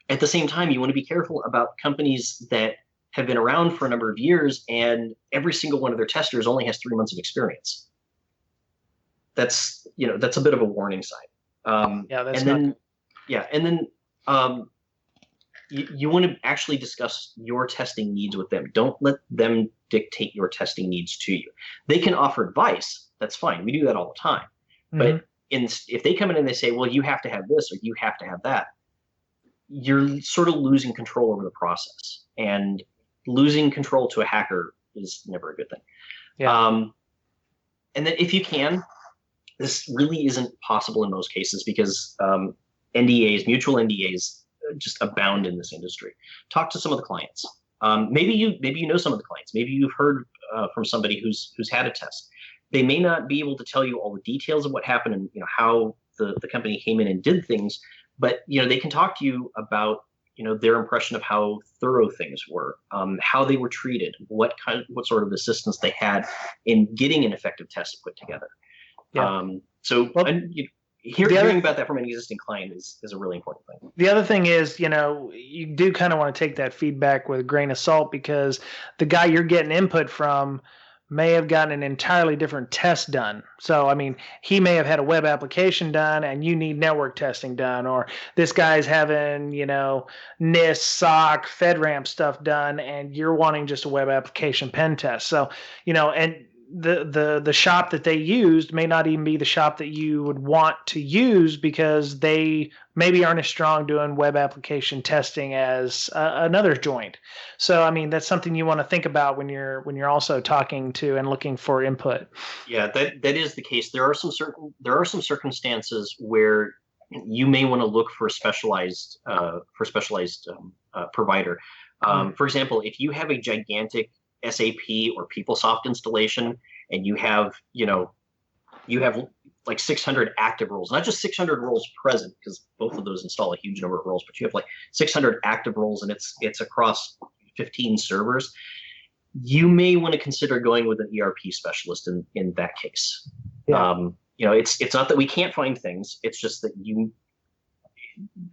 At the same time, you want to be careful about companies that have been around for a number of years and every single one of their testers only has 3 months of experience. That's a bit of a warning sign. You want to actually discuss your testing needs with them. Don't let them dictate your testing needs to you. They can offer advice. That's fine. We do that all the time. Mm-hmm. But if they come in and they say, well, you have to have this or you have to have that, you're sort of losing control over the process. And losing control to a hacker is never a good thing. Yeah. And then if you can, this really isn't possible in most cases because NDAs, mutual NDAs, just abound in this industry. Talk to some of the clients. Maybe you know some of the clients. Maybe you've heard from somebody who's had a test. They may not be able to tell you all the details of what happened and how the company came in and did things, but they can talk to you about their impression of how thorough things were, how they were treated, what sort of assistance they had in getting an effective test put together. Yeah. Hearing about that from an existing client is a really important thing. The other thing is, you do kind of want to take that feedback with a grain of salt because the guy you're getting input from may have gotten an entirely different test done. So, he may have had a web application done and you need network testing done, or this guy's having, NIST, SOC, FedRAMP stuff done, and you're wanting just a web application pen test. So, and the shop that they used may not even be the shop that you would want to use because they maybe aren't as strong doing web application testing as another joint. So that's something you want to think about when you're also talking to and looking for input. Yeah, that is the case. There are some circumstances where you may want to look for a specialized provider. For example, if you have a gigantic SAP or PeopleSoft installation, and you have like 600 active roles, not just 600 roles present, because both of those install a huge number of roles, but you have like 600 active roles, and it's across 15 servers. You may want to consider going with an ERP specialist in that case. Yeah. It's not that we can't find things; it's just that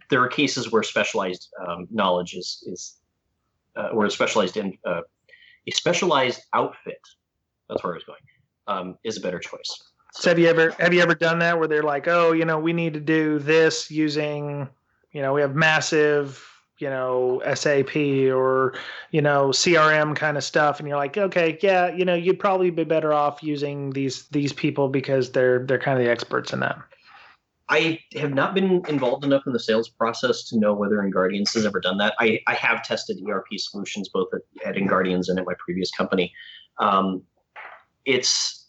there are cases where specialized knowledge or a specialized outfit, that's where I was going, is a better choice. So have you ever done that where they're like, oh, we need to do this using, we have massive SAP or, CRM kind of stuff. And you're like, okay, yeah, you'd probably be better off using these people because they're kind of the experts in that. I have not been involved enough in the sales process to know whether InGuardians has ever done that. I have tested ERP solutions both at InGuardians and at my previous company. It's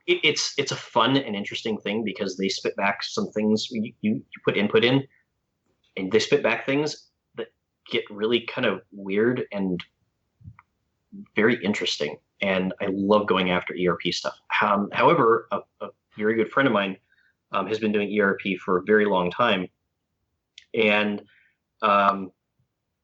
a fun and interesting thing because they spit back some things you put input in, and they spit back things that get really kind of weird and very interesting. And I love going after ERP stuff. However, a very good friend of mine has been doing ERP for a very long time, and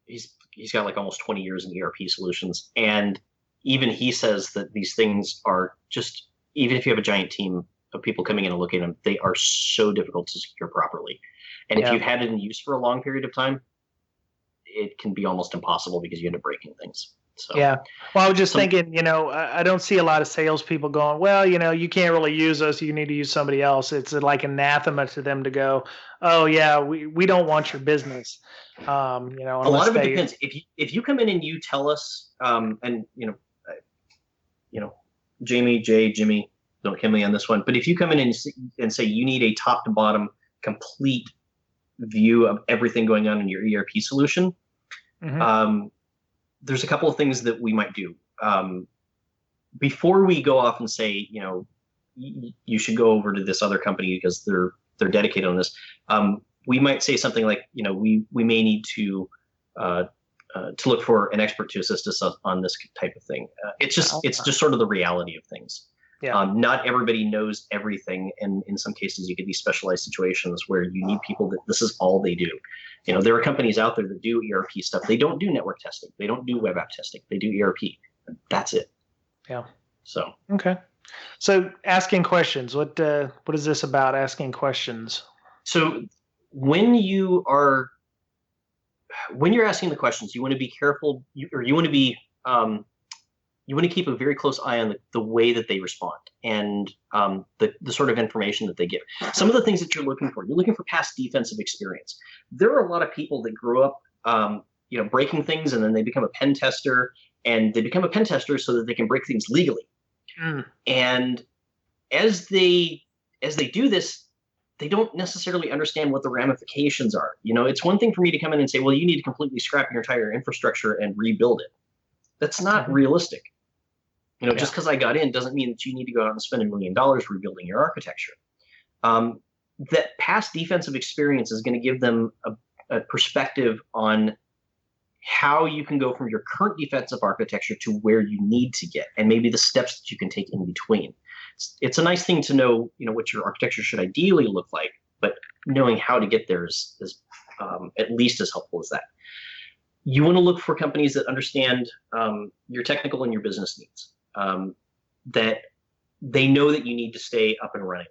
he's got like almost 20 years in ERP solutions. And even he says that these things are just, even if you have a giant team of people coming in and looking at them, they are so difficult to secure properly. And if you've had it in use for a long period of time, it can be almost impossible because you end up breaking things. So, yeah. Well, I was just thinking, I don't see a lot of salespeople going, well, you can't really use us. You need to use somebody else. It's like anathema to them to go, oh yeah, we don't want your business. A lot of it depends. If you come in and you tell us, and Jimmy, don't kill me on this one. But if you come in and say you need a top to bottom complete view of everything going on in your ERP solution, there's a couple of things that we might do before we go off and say, you should go over to this other company because they're dedicated on this. We might say something like, we may need to look for an expert to assist us on this type of thing. It's just sort of the reality of things. Yeah. Not everybody knows everything, and in some cases you get these specialized situations where you need people that this is all they do. There are companies out there that do ERP stuff. They don't do network testing. They don't do web app testing. They do ERP. That's it. Yeah. So. Okay. So asking questions. What is this about? Asking questions. So when you're asking the questions, you want to be careful. You want to be you want to keep a very close eye on the way that they respond and the sort of information that they give. Some of the things that you're looking for past defensive experience. There are a lot of people that grew up, breaking things, and then they become a pen tester, and they become a pen tester so that they can break things legally. And as they do this, they don't necessarily understand what the ramifications are. It's one thing for me to come in and say, well, you need to completely scrap your entire infrastructure and rebuild it. That's not realistic. Just because I got in doesn't mean that you need to go out and spend $1 million rebuilding your architecture. That past defensive experience is going to give them a perspective on how you can go from your current defensive architecture to where you need to get, and maybe the steps that you can take in between. It's a nice thing to know, what your architecture should ideally look like, but knowing how to get there is at least as helpful as that. You want to look for companies that understand your technical and your business needs, that they know that you need to stay up and running,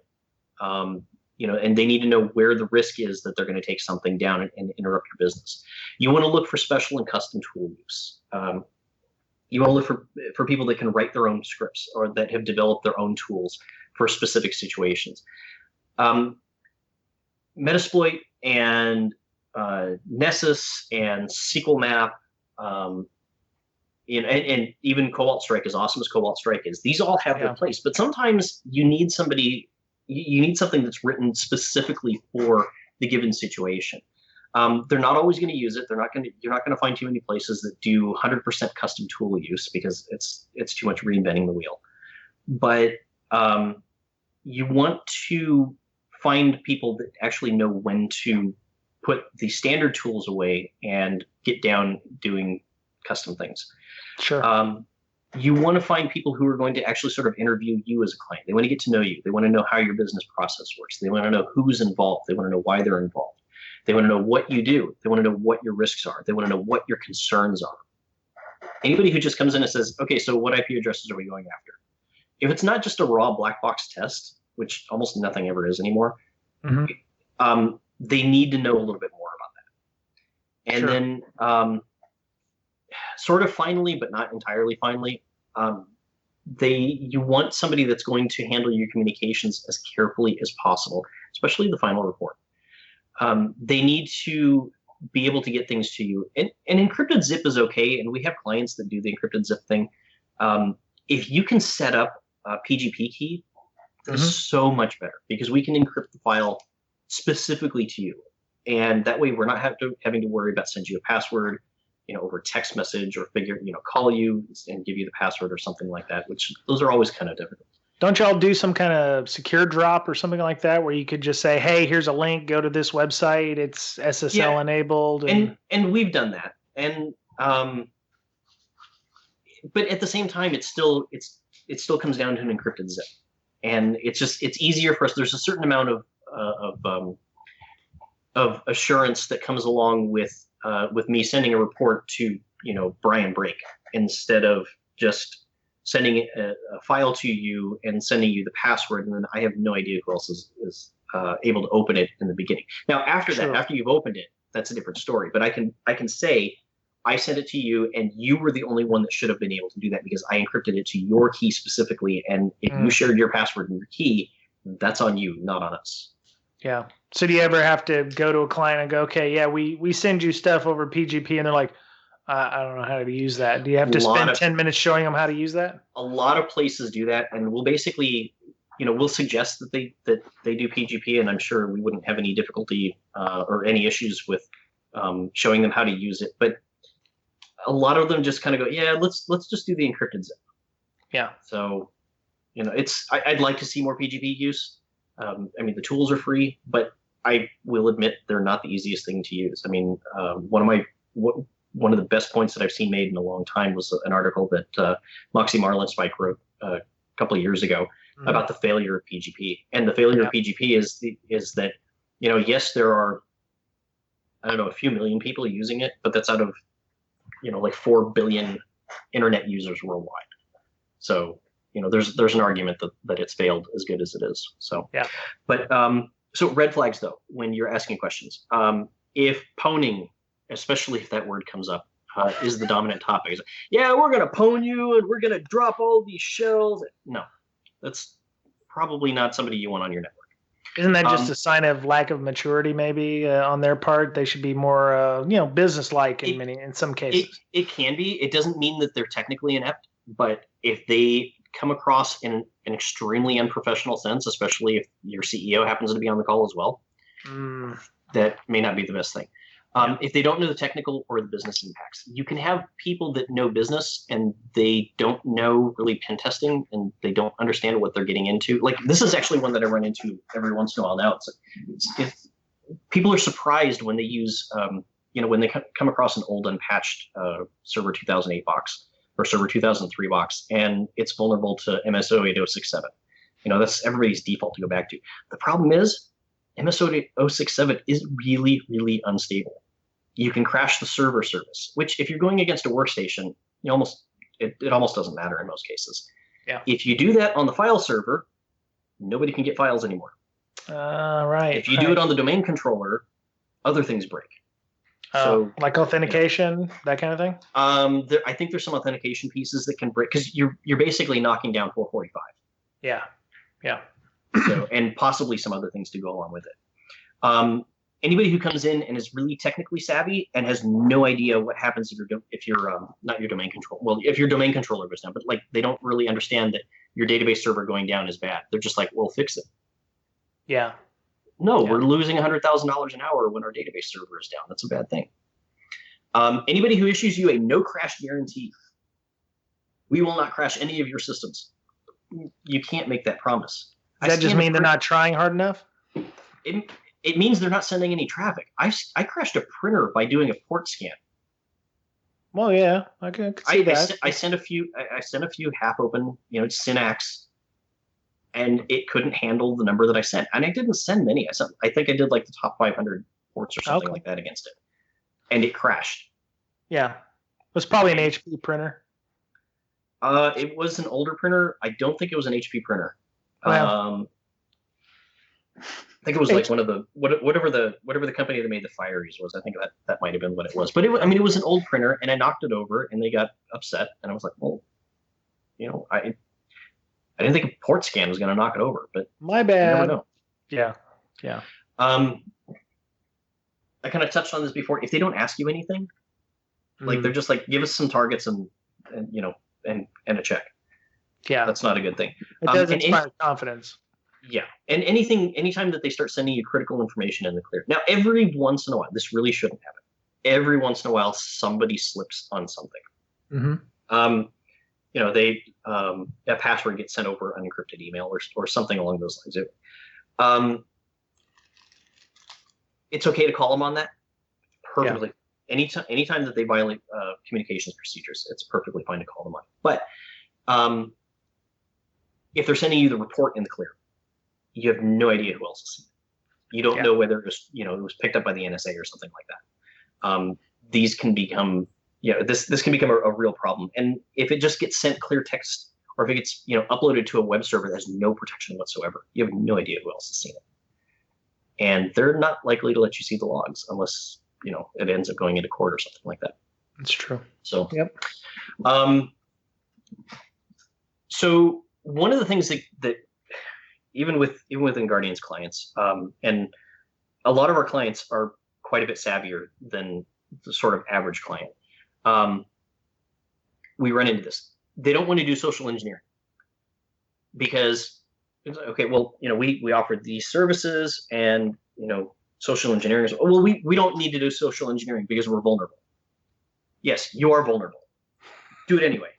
and they need to know where the risk is that they're going to take something down and interrupt your business. You want to look for special and custom tool use. You want to look for people that can write their own scripts or that have developed their own tools for specific situations. Metasploit and Nessus and SQL Map, and even Cobalt Strike, as awesome as Cobalt Strike is, these all have their place. But sometimes you need something that's written specifically for the given situation. They're not always going to use it. You're not going to find too many places that do 100% custom tool use because it's too much reinventing the wheel. But you want to find people that actually know when to put the standard tools away and get down doing custom things. Sure. You want to find people who are going to actually sort of interview you as a client. They want to get to know you. They want to know how your business process works. They want to know who's involved. They want to know why they're involved. They want to know what you do. They want to know what your risks are. They want to know what your concerns are. Anybody who just comes in and says, okay, so what IP addresses are we going after? If it's not just a raw black box test, which almost nothing ever is anymore, they need to know a little bit more about that. And then sort of finally, but not entirely finally, you want somebody that's going to handle your communications as carefully as possible, especially the final report. They need to be able to get things to you. And encrypted zip is okay, and we have clients that do the encrypted zip thing. If you can set up a PGP key, that's so much better because we can encrypt the file specifically to you. And that way we're not having to worry about sending you a password, over text message or call you and give you the password or something like that, which those are always kind of difficult. Don't y'all do some kind of secure drop or something like that where you could just say, hey, here's a link, go to this website, it's SSL enabled? And we've done that. And but at the same time, it still comes down to an encrypted zip. And it's easier for us. There's a certain amount of assurance that comes along with me sending a report to Brian Brake instead of just sending a file to you and sending you the password, and then I have no idea who else is able to open it in the beginning. Now, after that, after you've opened it, that's a different story. But I can say I sent it to you, and you were the only one that should have been able to do that because I encrypted it to your key specifically. And if you shared your password and your key, that's on you, not on us. Yeah. So do you ever have to go to a client and go, okay, yeah, we send you stuff over PGP, and they're like, I don't know how to use that. Do you have to spend 10 minutes showing them how to use that? A lot of places do that, and we'll basically, we'll suggest that they do PGP, and I'm sure we wouldn't have any difficulty or any issues with showing them how to use it. But a lot of them just kind of go, yeah, let's just do the encrypted zip. Yeah. So, I'd like to see more PGP use. The tools are free, but I will admit they're not the easiest thing to use. One of the best points that I've seen made in a long time was an article that Moxie Marlinspike wrote a couple of years ago about the failure of PGP. And the failure of PGP is that, yes, there are, I don't know, a few million people using it, but that's out of, like 4 billion internet users worldwide. So, there's an argument that it's failed as good as it is. So, yeah. But so red flags, though, when you're asking questions, if pwning, especially if that word comes up, is the dominant topic. It's like, yeah, we're going to pwn you and we're going to drop all these shells. No, that's probably not somebody you want on your network. Isn't that just a sign of lack of maturity maybe on their part? They should be more, business-like in some cases. It can be. It doesn't mean that they're technically inept, but if they come across in an extremely unprofessional sense, especially if your CEO happens to be on the call as well, that may not be the best thing. If they don't know the technical or the business impacts, you can have people that know business and they don't know really pen testing and they don't understand what they're getting into. Like this is actually one that I run into every once in a while now. If people are surprised when they use, when they come across an old unpatched Server 2008 box or Server 2003 box and it's vulnerable to MSO 8067. That's everybody's default to go back to. The problem is MSO 8067 is really, really unstable. You can crash the server service, which if you're going against a workstation, it almost doesn't matter in most cases. Yeah. If you do that on the file server, nobody can get files anymore. Right. If you do it on the domain controller, other things break. So like authentication, that kind of thing? I think there's some authentication pieces that can break because you're basically knocking down 445. Yeah. Yeah. So, and possibly some other things to go along with it. Anybody who comes in and is really technically savvy and has no idea what happens if you're not your domain control. Well, if your domain controller goes down, but like they don't really understand that your database server going down is bad. They're just like, "Well, fix it." Yeah. No, we're losing $100,000 an hour when our database server is down. That's a bad thing. Anybody who issues you a no crash guarantee, we will not crash any of your systems. You can't make that promise. Does that just mean they're not trying hard enough? It means they're not sending any traffic. I crashed a printer by doing a port scan. Well, yeah, I could see that. I sent a few half open, Synapse, and it couldn't handle the number that I sent. And I didn't send many. I think I did like the top 500 ports or something like that against it, and it crashed. Yeah, it was probably an HP printer. It was an older printer. I don't think it was an HP printer. Well, I think it was like one of the whatever the company that made the Fireys was. I think that might have been what it was. But it was an old printer, and I knocked it over, and they got upset, and I was like, well, I didn't think a port scan was going to knock it over, but my bad. You never know. Yeah, yeah. I kind of touched on this before. If they don't ask you anything, like they're Mm, just like, give us some targets and you know, and a check. yeah, That's not a good thing. it does And any, inspire confidence. yeah, and anytime that they start sending you critical information in the clear. Now, every once in a while, this really shouldn't happen. Every once in a while, somebody slips on something. Hmm. Um, you know, a password gets sent over unencrypted email or something along those lines. Um, it's okay to call them on that. Yeah, Perfectly. Anytime that they violate communications procedures, it's perfectly fine to call them on. But um, if they're sending you the report in the clear, you have no idea who else is seeing it. You don't yeah, know whether it was picked up by the NSA or something like that. These can become, this can become a real problem. And if it just gets sent clear text, or if it gets, uploaded to a web server that has no protection whatsoever, you have no idea who else has seen it. And they're not likely to let you see the logs unless, it ends up going into court or something like that. that's true. So, Yep. um, so one of the things that even within Guardian's clients, and a lot of our clients are quite a bit savvier than the sort of average client. We run into this. They don't want to do social engineering because it's like, okay, well, we offer these services and, social engineering is, well, we don't need to do social engineering because we're vulnerable. Yes, you are vulnerable. Do it anyway.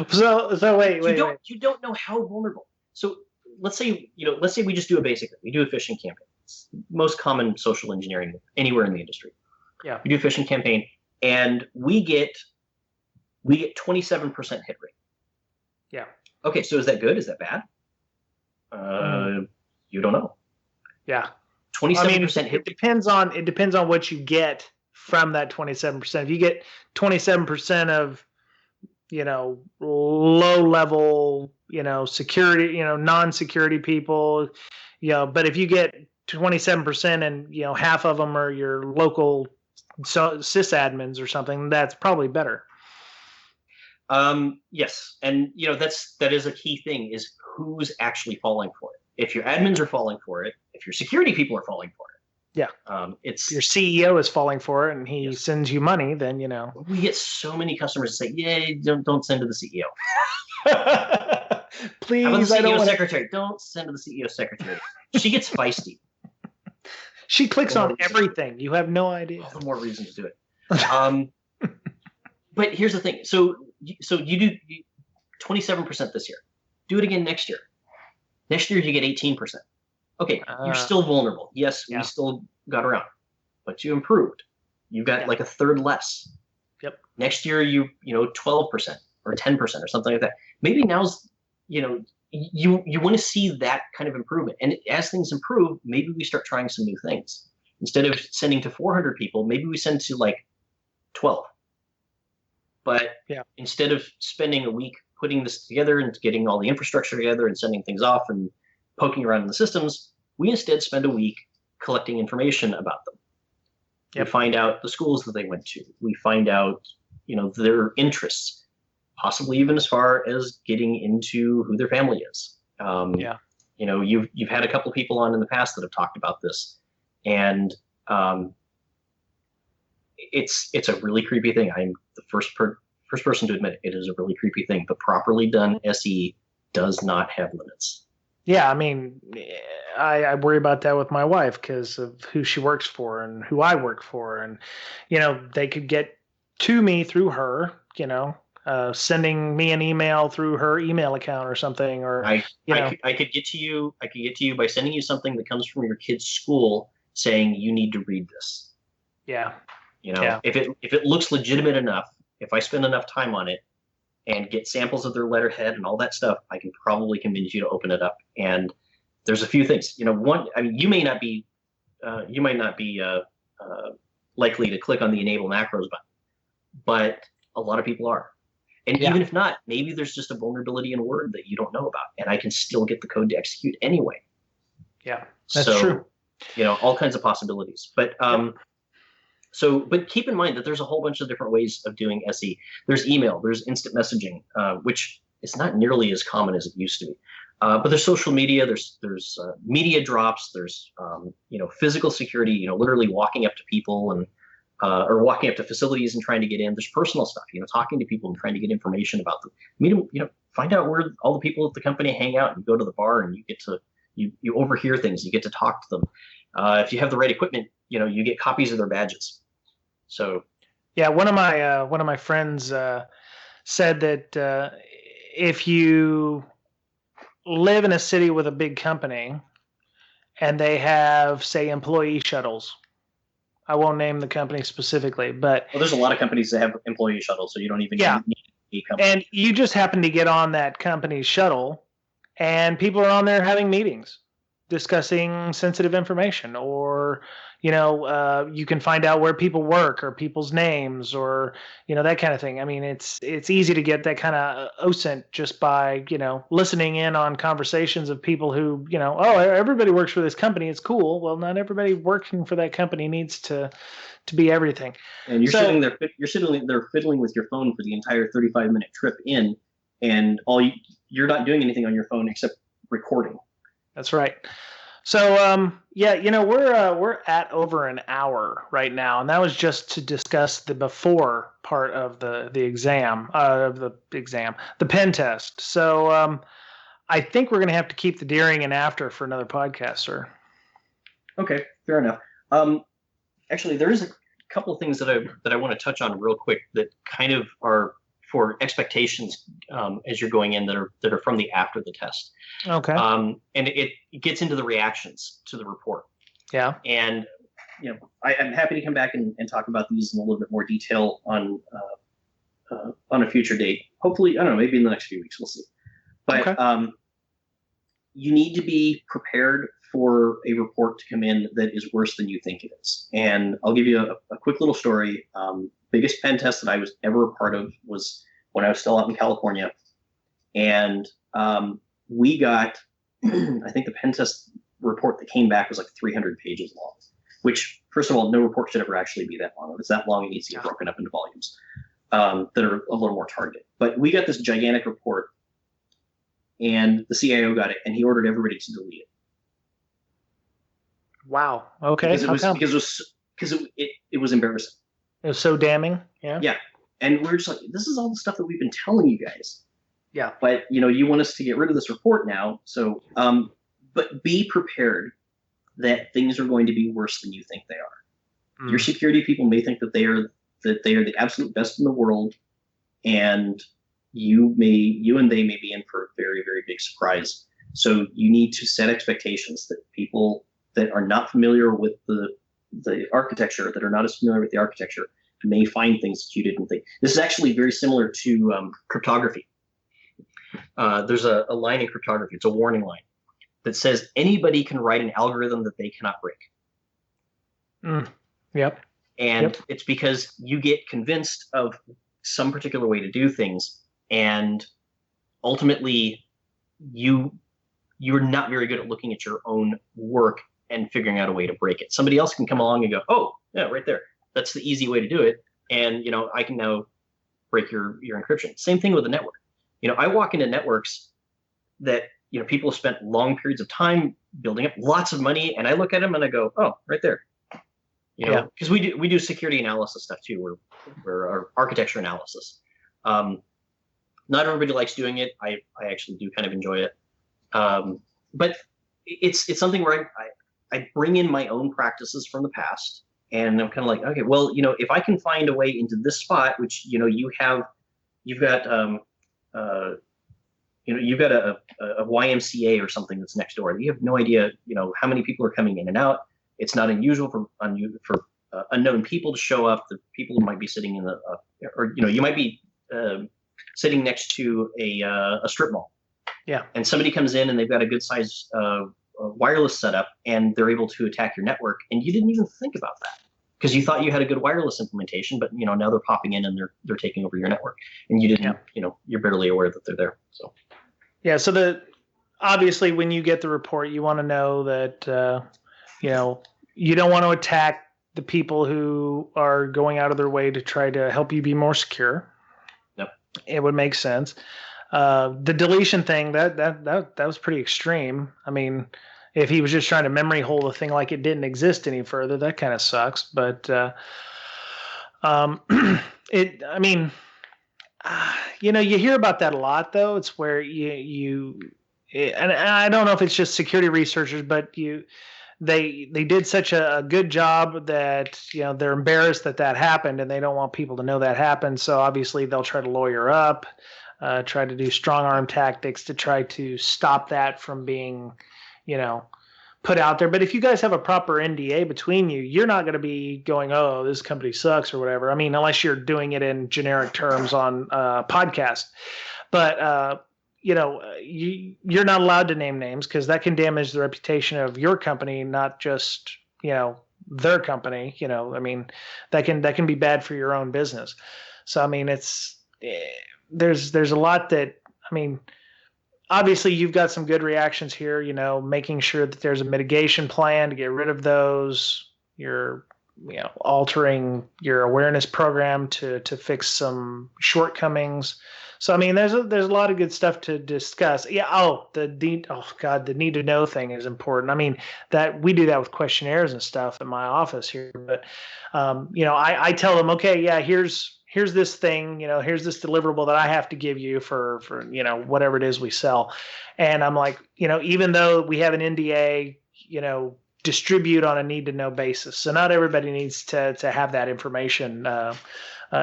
So wait. You don't know how vulnerable. So let's say we just do a basic thing. We do a phishing campaign. It's most common social engineering anywhere in the industry. Yeah. We do a phishing campaign and we get 27% hit rate. Yeah. Okay, so is that good? Is that bad? You don't know. Yeah. 27% hit it depends on what you get from that 27%. If you get 27% of low level, security, non-security people, but if you get 27% and half of them are your local sysadmins or something, that's probably better. Yes, and that is a key thing, is who's actually falling for it. If your admins are falling for it, if your security people are falling for it, yeah, it's your CEO is falling for it, and he yes. sends you money. Then we get so many customers say, "Yeah, don't send to the CEO." Please, how about the CEO secretary? To... Don't send to the CEO secretary. She gets feisty. She clicks on everything. You have no idea. All the more reason to do it. But here's the thing. So you do 27% this year. Do it again next year. Next year you get 18%. Okay, you're still vulnerable. Yes, we still got around, but you improved. You've got like a third less. Yep. Next year 12% or 10% or something like that. Maybe now's you want to see that kind of improvement. And as things improve, maybe we start trying some new things. Instead of sending to 400 people, maybe we send to like 12. But instead of spending a week putting this together and getting all the infrastructure together and sending things off and poking around in the systems, we instead spend a week collecting information about them. We find out the schools that they went to. We find out, their interests, possibly even as far as getting into who their family is. You've had a couple of people on in the past that have talked about this, and it's a really creepy thing. I'm the first person to admit it. It is a really creepy thing, but properly done SE does not have limits. Yeah, I worry about that with my wife because of who she works for and who I work for, and they could get to me through her, sending me an email through her email account or something, or I could get to you. I could get to you by sending you something that comes from your kid's school saying you need to read this. Yeah. If it looks legitimate enough, if I spend enough time on it and get samples of their letterhead and all that stuff, I can probably convince you to open it up. And there's a few things. One, you might not be likely to click on the enable macros button, but a lot of people are. And even if not, maybe there's just a vulnerability in Word that you don't know about, and I can still get the code to execute anyway. Yeah, that's true. All kinds of possibilities. But but keep in mind that there's a whole bunch of different ways of doing SE. There's email, there's instant messaging, which is not nearly as common as it used to be. But there's social media, there's media drops, there's physical security, literally walking up to people and or walking up to facilities and trying to get in. There's personal stuff, talking to people and trying to get information about them. Meet them, find out where all the people at the company hang out, and go to the bar and you get to you overhear things, you get to talk to them. If you have the right equipment, you get copies of their badges. So yeah, one of my friends said that if you live in a city with a big company and they have, say, employee shuttles. I won't name the company specifically, but there's a lot of companies that have employee shuttles, so you don't even need a company. And you just happen to get on that company's shuttle, and people are on there having meetings, discussing sensitive information, or you can find out where people work or people's names, or that kind of thing. I mean, it's easy to get that kind of OSINT just by listening in on conversations of people who oh, everybody works for this company, it's cool. Well, not everybody working for that company needs to be everything. And you're sitting there fiddling with your phone for the entire 35-minute trip in, and you're not doing anything on your phone except recording. That's right. So we're at over an hour right now, and that was just to discuss the before part of the pen test. So I think we're going to have to keep the during and after for another podcast, sir. Okay, fair enough. Actually, there is a couple of things that I want to touch on real quick that kind of are for expectations as you're going in that are from the after the test. Okay. And it gets into the reactions to the report. Yeah. And I'm happy to come back and talk about these in a little bit more detail on a future date. Hopefully, I don't know, maybe in the next few weeks, we'll see. But okay. You need to be prepared for a report to come in that is worse than you think it is. And I'll give you a quick little story. Biggest pen test that I was ever a part of was when I was still out in California. And we got, I think the pen test report that came back was like 300 pages long, which, first of all, no report should ever actually be that long. If it's that long, it needs to get broken up into volumes that are a little more targeted. But we got this gigantic report, and the CIO got it, and he ordered everybody to delete it. Wow. Okay. Because it was embarrassing. It was so damning. Yeah. Yeah. And we're just like, this is all the stuff that we've been telling you guys. Yeah. But you want us to get rid of this report now. So, but be prepared that things are going to be worse than you think they are. Your security people may think that they are the absolute best in the world, and you and they may be in for a very, very big surprise. So you need to set expectations that people that are not familiar with the architecture, that are not as familiar with the architecture, may find things that you didn't think. This is actually very similar to cryptography. There's a line in cryptography, it's a warning line, that says anybody can write an algorithm that they cannot break. Yep. And it's because you get convinced of some particular way to do things, and ultimately you're not very good at looking at your own work and figuring out a way to break it. Somebody else can come along and go, oh, yeah, right there. That's the easy way to do it. And, I can now break your encryption. Same thing with the network. I walk into networks that, people have spent long periods of time building up lots of money, and I look at them and I go, oh, right there. Because we do security analysis stuff too. We're our architecture analysis. Not everybody likes doing it. I actually do kind of enjoy it. But it's something where I bring in my own practices from the past, and I'm kind of like, okay, well, if I can find a way into this spot, which you've got a YMCA or something that's next door. You have no idea, how many people are coming in and out. It's not unusual for unknown people to show up. The people who might be sitting in you might be sitting next to a strip mall. Yeah. And somebody comes in and they've got a good size wireless setup, and they're able to attack your network, and you didn't even think about that because you thought you had a good wireless implementation, but now they're popping in and they're taking over your network, and you didn't. You're barely aware that they're there. So. Yeah. So obviously when you get the report, you want to know that you don't want to attack the people who are going out of their way to try to help you be more secure. Yep. It would make sense. The deletion thing that was pretty extreme. I mean, if he was just trying to memory hole the thing like it didn't exist any further, that kind of sucks. But um, I mean, you hear about that a lot, though. It's where and I don't know if it's just security researchers, but they did such a good job that they're embarrassed that happened, and they don't want people to know that happened. So obviously they'll try to lawyer up, try to do strong arm tactics to try to stop that from being, put out there. But if you guys have a proper NDA between you, you're not going to be going, "Oh, this company sucks" or whatever. I mean, unless you're doing it in generic terms on podcast. But you're not allowed to name names because that can damage the reputation of your company, not just their company. I mean, that can be bad for your own business. So I mean, there's a lot that, I mean, obviously you've got some good reactions here, making sure that there's a mitigation plan to get rid of those. You're altering your awareness program to fix some shortcomings. So I mean, there's a lot of good stuff to discuss. Yeah. The need to know thing is important. I mean, that we do that with questionnaires and stuff in my office here. But I tell them, okay, yeah, here's this thing, here's this deliverable that I have to give you for whatever it is we sell. And I'm like, even though we have an NDA, distribute on a need to know basis. So not everybody needs to have that information.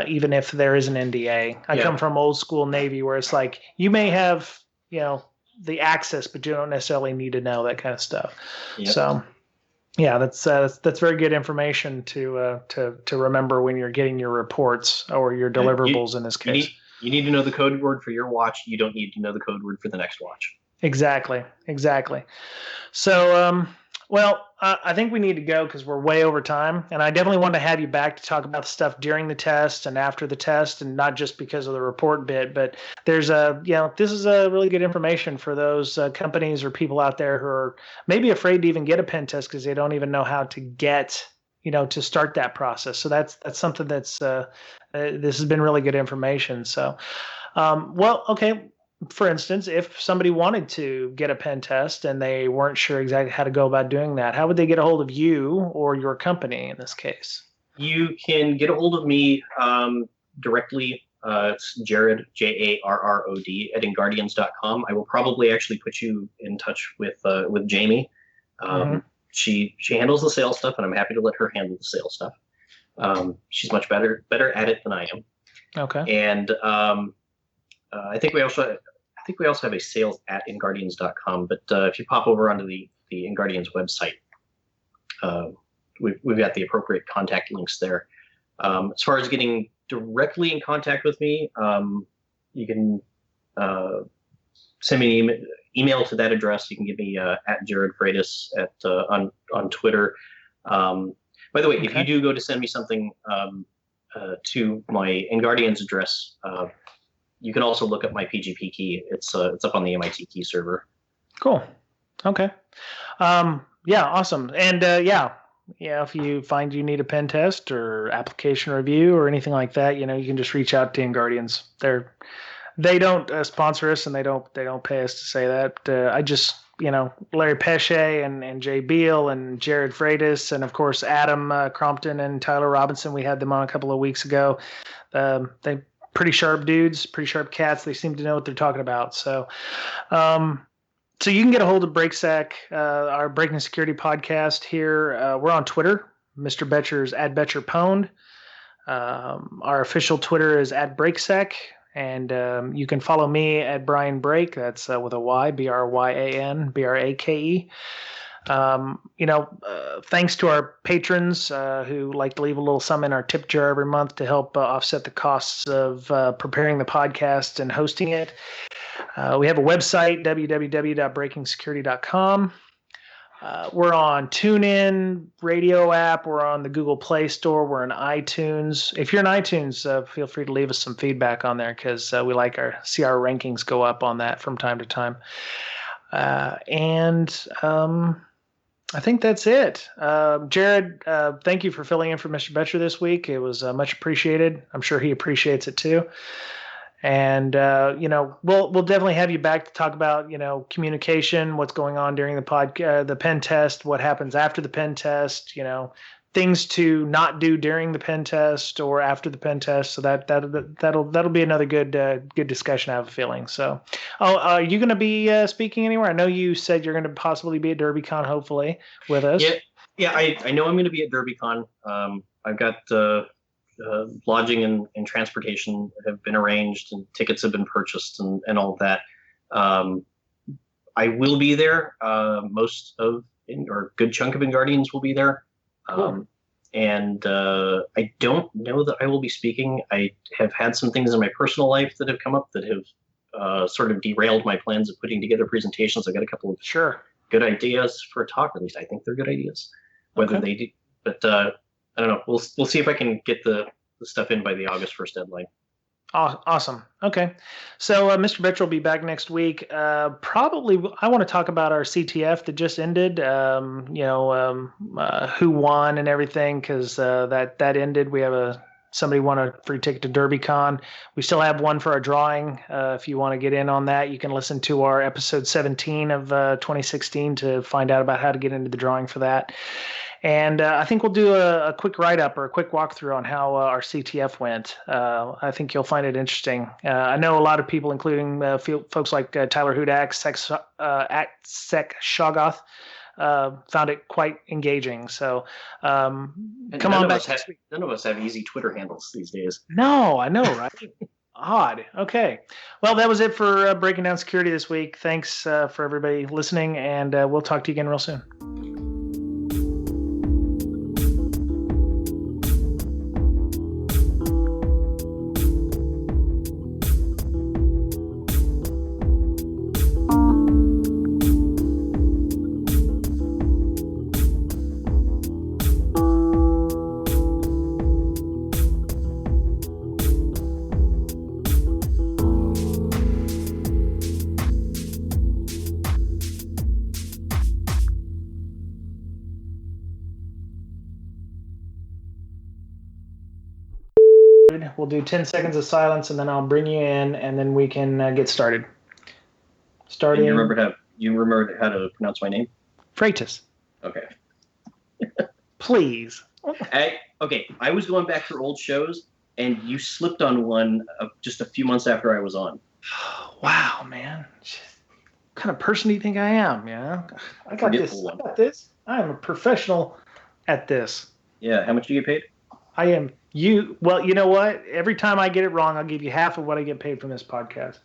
Even if there is an NDA. I come from old school Navy where it's like, you may have, the access, but you don't necessarily need to know that kind of stuff. Yep. So yeah, that's very good information to remember when you're getting your reports or your deliverables in this case. You need to know the code word for your watch. You don't need to know the code word for the next watch. Exactly. So, well, I think we need to go because we're way over time. And I definitely want to have you back to talk about the stuff during the test and after the test, and not just because of the report bit. But there's this is a really good information for those companies or people out there who are maybe afraid to even get a pen test because they don't even know how to get, to start that process. So that's something that's this has been really good information. So, well, okay. For instance, if somebody wanted to get a pen test and they weren't sure exactly how to go about doing that, how would they get a hold of you or your company in this case? You can get a hold of me directly. It's Jarrod, Jarrod, at inguardians.com. I will probably actually put you in touch with Jamie. She handles the sales stuff, and I'm happy to let her handle the sales stuff. She's much better at it than I am. Okay. And I think we also have a sales at inguardians.com, but if you pop over onto the InGuardians website, we've got the appropriate contact links there. As far as getting directly in contact with me, you can send me an email to that address. You can give me at Jarrod Frates on Twitter. By the way, if you do go to send me something to my InGuardians address, you can also look up my PGP key. It's up on the MIT key server. Cool. Okay. Yeah, awesome. And if you find you need a pen test or application review or anything like that, you can just reach out to InGuardians. They don't sponsor us, and they don't pay us to say that. I just Larry Pesce and Jay Beal and Jarrod Frates and of course Adam Crompton and Tyler Robinson. We had them on a couple of weeks ago. They pretty sharp dudes, pretty sharp cats. They seem to know what they're talking about. So, so you can get a hold of BreakSec, our Breaking Security podcast here. We're on Twitter. Mr. Betcher's at BetcherPwned. Our official Twitter is at BreakSec. And you can follow me at Brian Brake. That's with a Y, Bryan, Brake. Thanks to our patrons who like to leave a little sum in our tip jar every month to help offset the costs of preparing the podcast and hosting it. We have a website, www.breakingsecurity.com. We're on TuneIn radio app. We're on the Google Play Store. We're on iTunes. If you're in iTunes, feel free to leave us some feedback on there because we like see our rankings go up on that from time to time. And I think that's it. Jarrod, thank you for filling in for Mr. Betcher this week. It was much appreciated. I'm sure he appreciates it too. And we'll definitely have you back to talk about communication, what's going on during the pen test, what happens after the pen test, things to not do during the pen test or after the pen test. So that'll be another good discussion, I have a feeling. So, are you going to be speaking anywhere? I know you said you're going to possibly be at DerbyCon, hopefully, with us. Yeah. I know I'm going to be at DerbyCon. I've got lodging and transportation have been arranged, and tickets have been purchased, and all of that. I will be there. Most of or a good chunk of Guardians will be there. Cool. And I don't know that I will be speaking. I have had some things in my personal life that have come up that have sort of derailed my plans of putting together presentations. I've got a couple of good ideas for a talk. At least I think they're good ideas. Whether they do, but I don't know. We'll see if I can get the stuff in by the August 1st deadline. Awesome. Okay. So Mr. Betcher will be back next week. Probably I want to talk about our CTF that just ended, who won and everything, because that ended. We have somebody won a free ticket to DerbyCon. We still have one for our drawing. If you want to get in on that, you can listen to our episode 17 of 2016 to find out about how to get into the drawing for that. And I think we'll do a quick write-up or a quick walkthrough on how our CTF went. I think you'll find it interesting. I know a lot of people, including folks like Tyler Hudak, Sek Shoggoth, found it quite engaging. So come on back. None of us have easy Twitter handles these days. No, I know, right? Odd. Okay. Well, that was it for Breaking Down Security this week. Thanks for everybody listening, and we'll talk to you again real soon. We'll do 10 seconds of silence, and then I'll bring you in, and then we can get started. Starting. You remember how to pronounce my name? Frates. Okay. Please. Okay. I was going back through old shows, and you slipped on one just a few months after I was on. Wow, man. What kind of person do you think I am? Yeah. I got this. I am a professional at this. Yeah. How much do you get paid? I am. Well, you know what? Every time I get it wrong, I'll give you half of what I get paid from this podcast.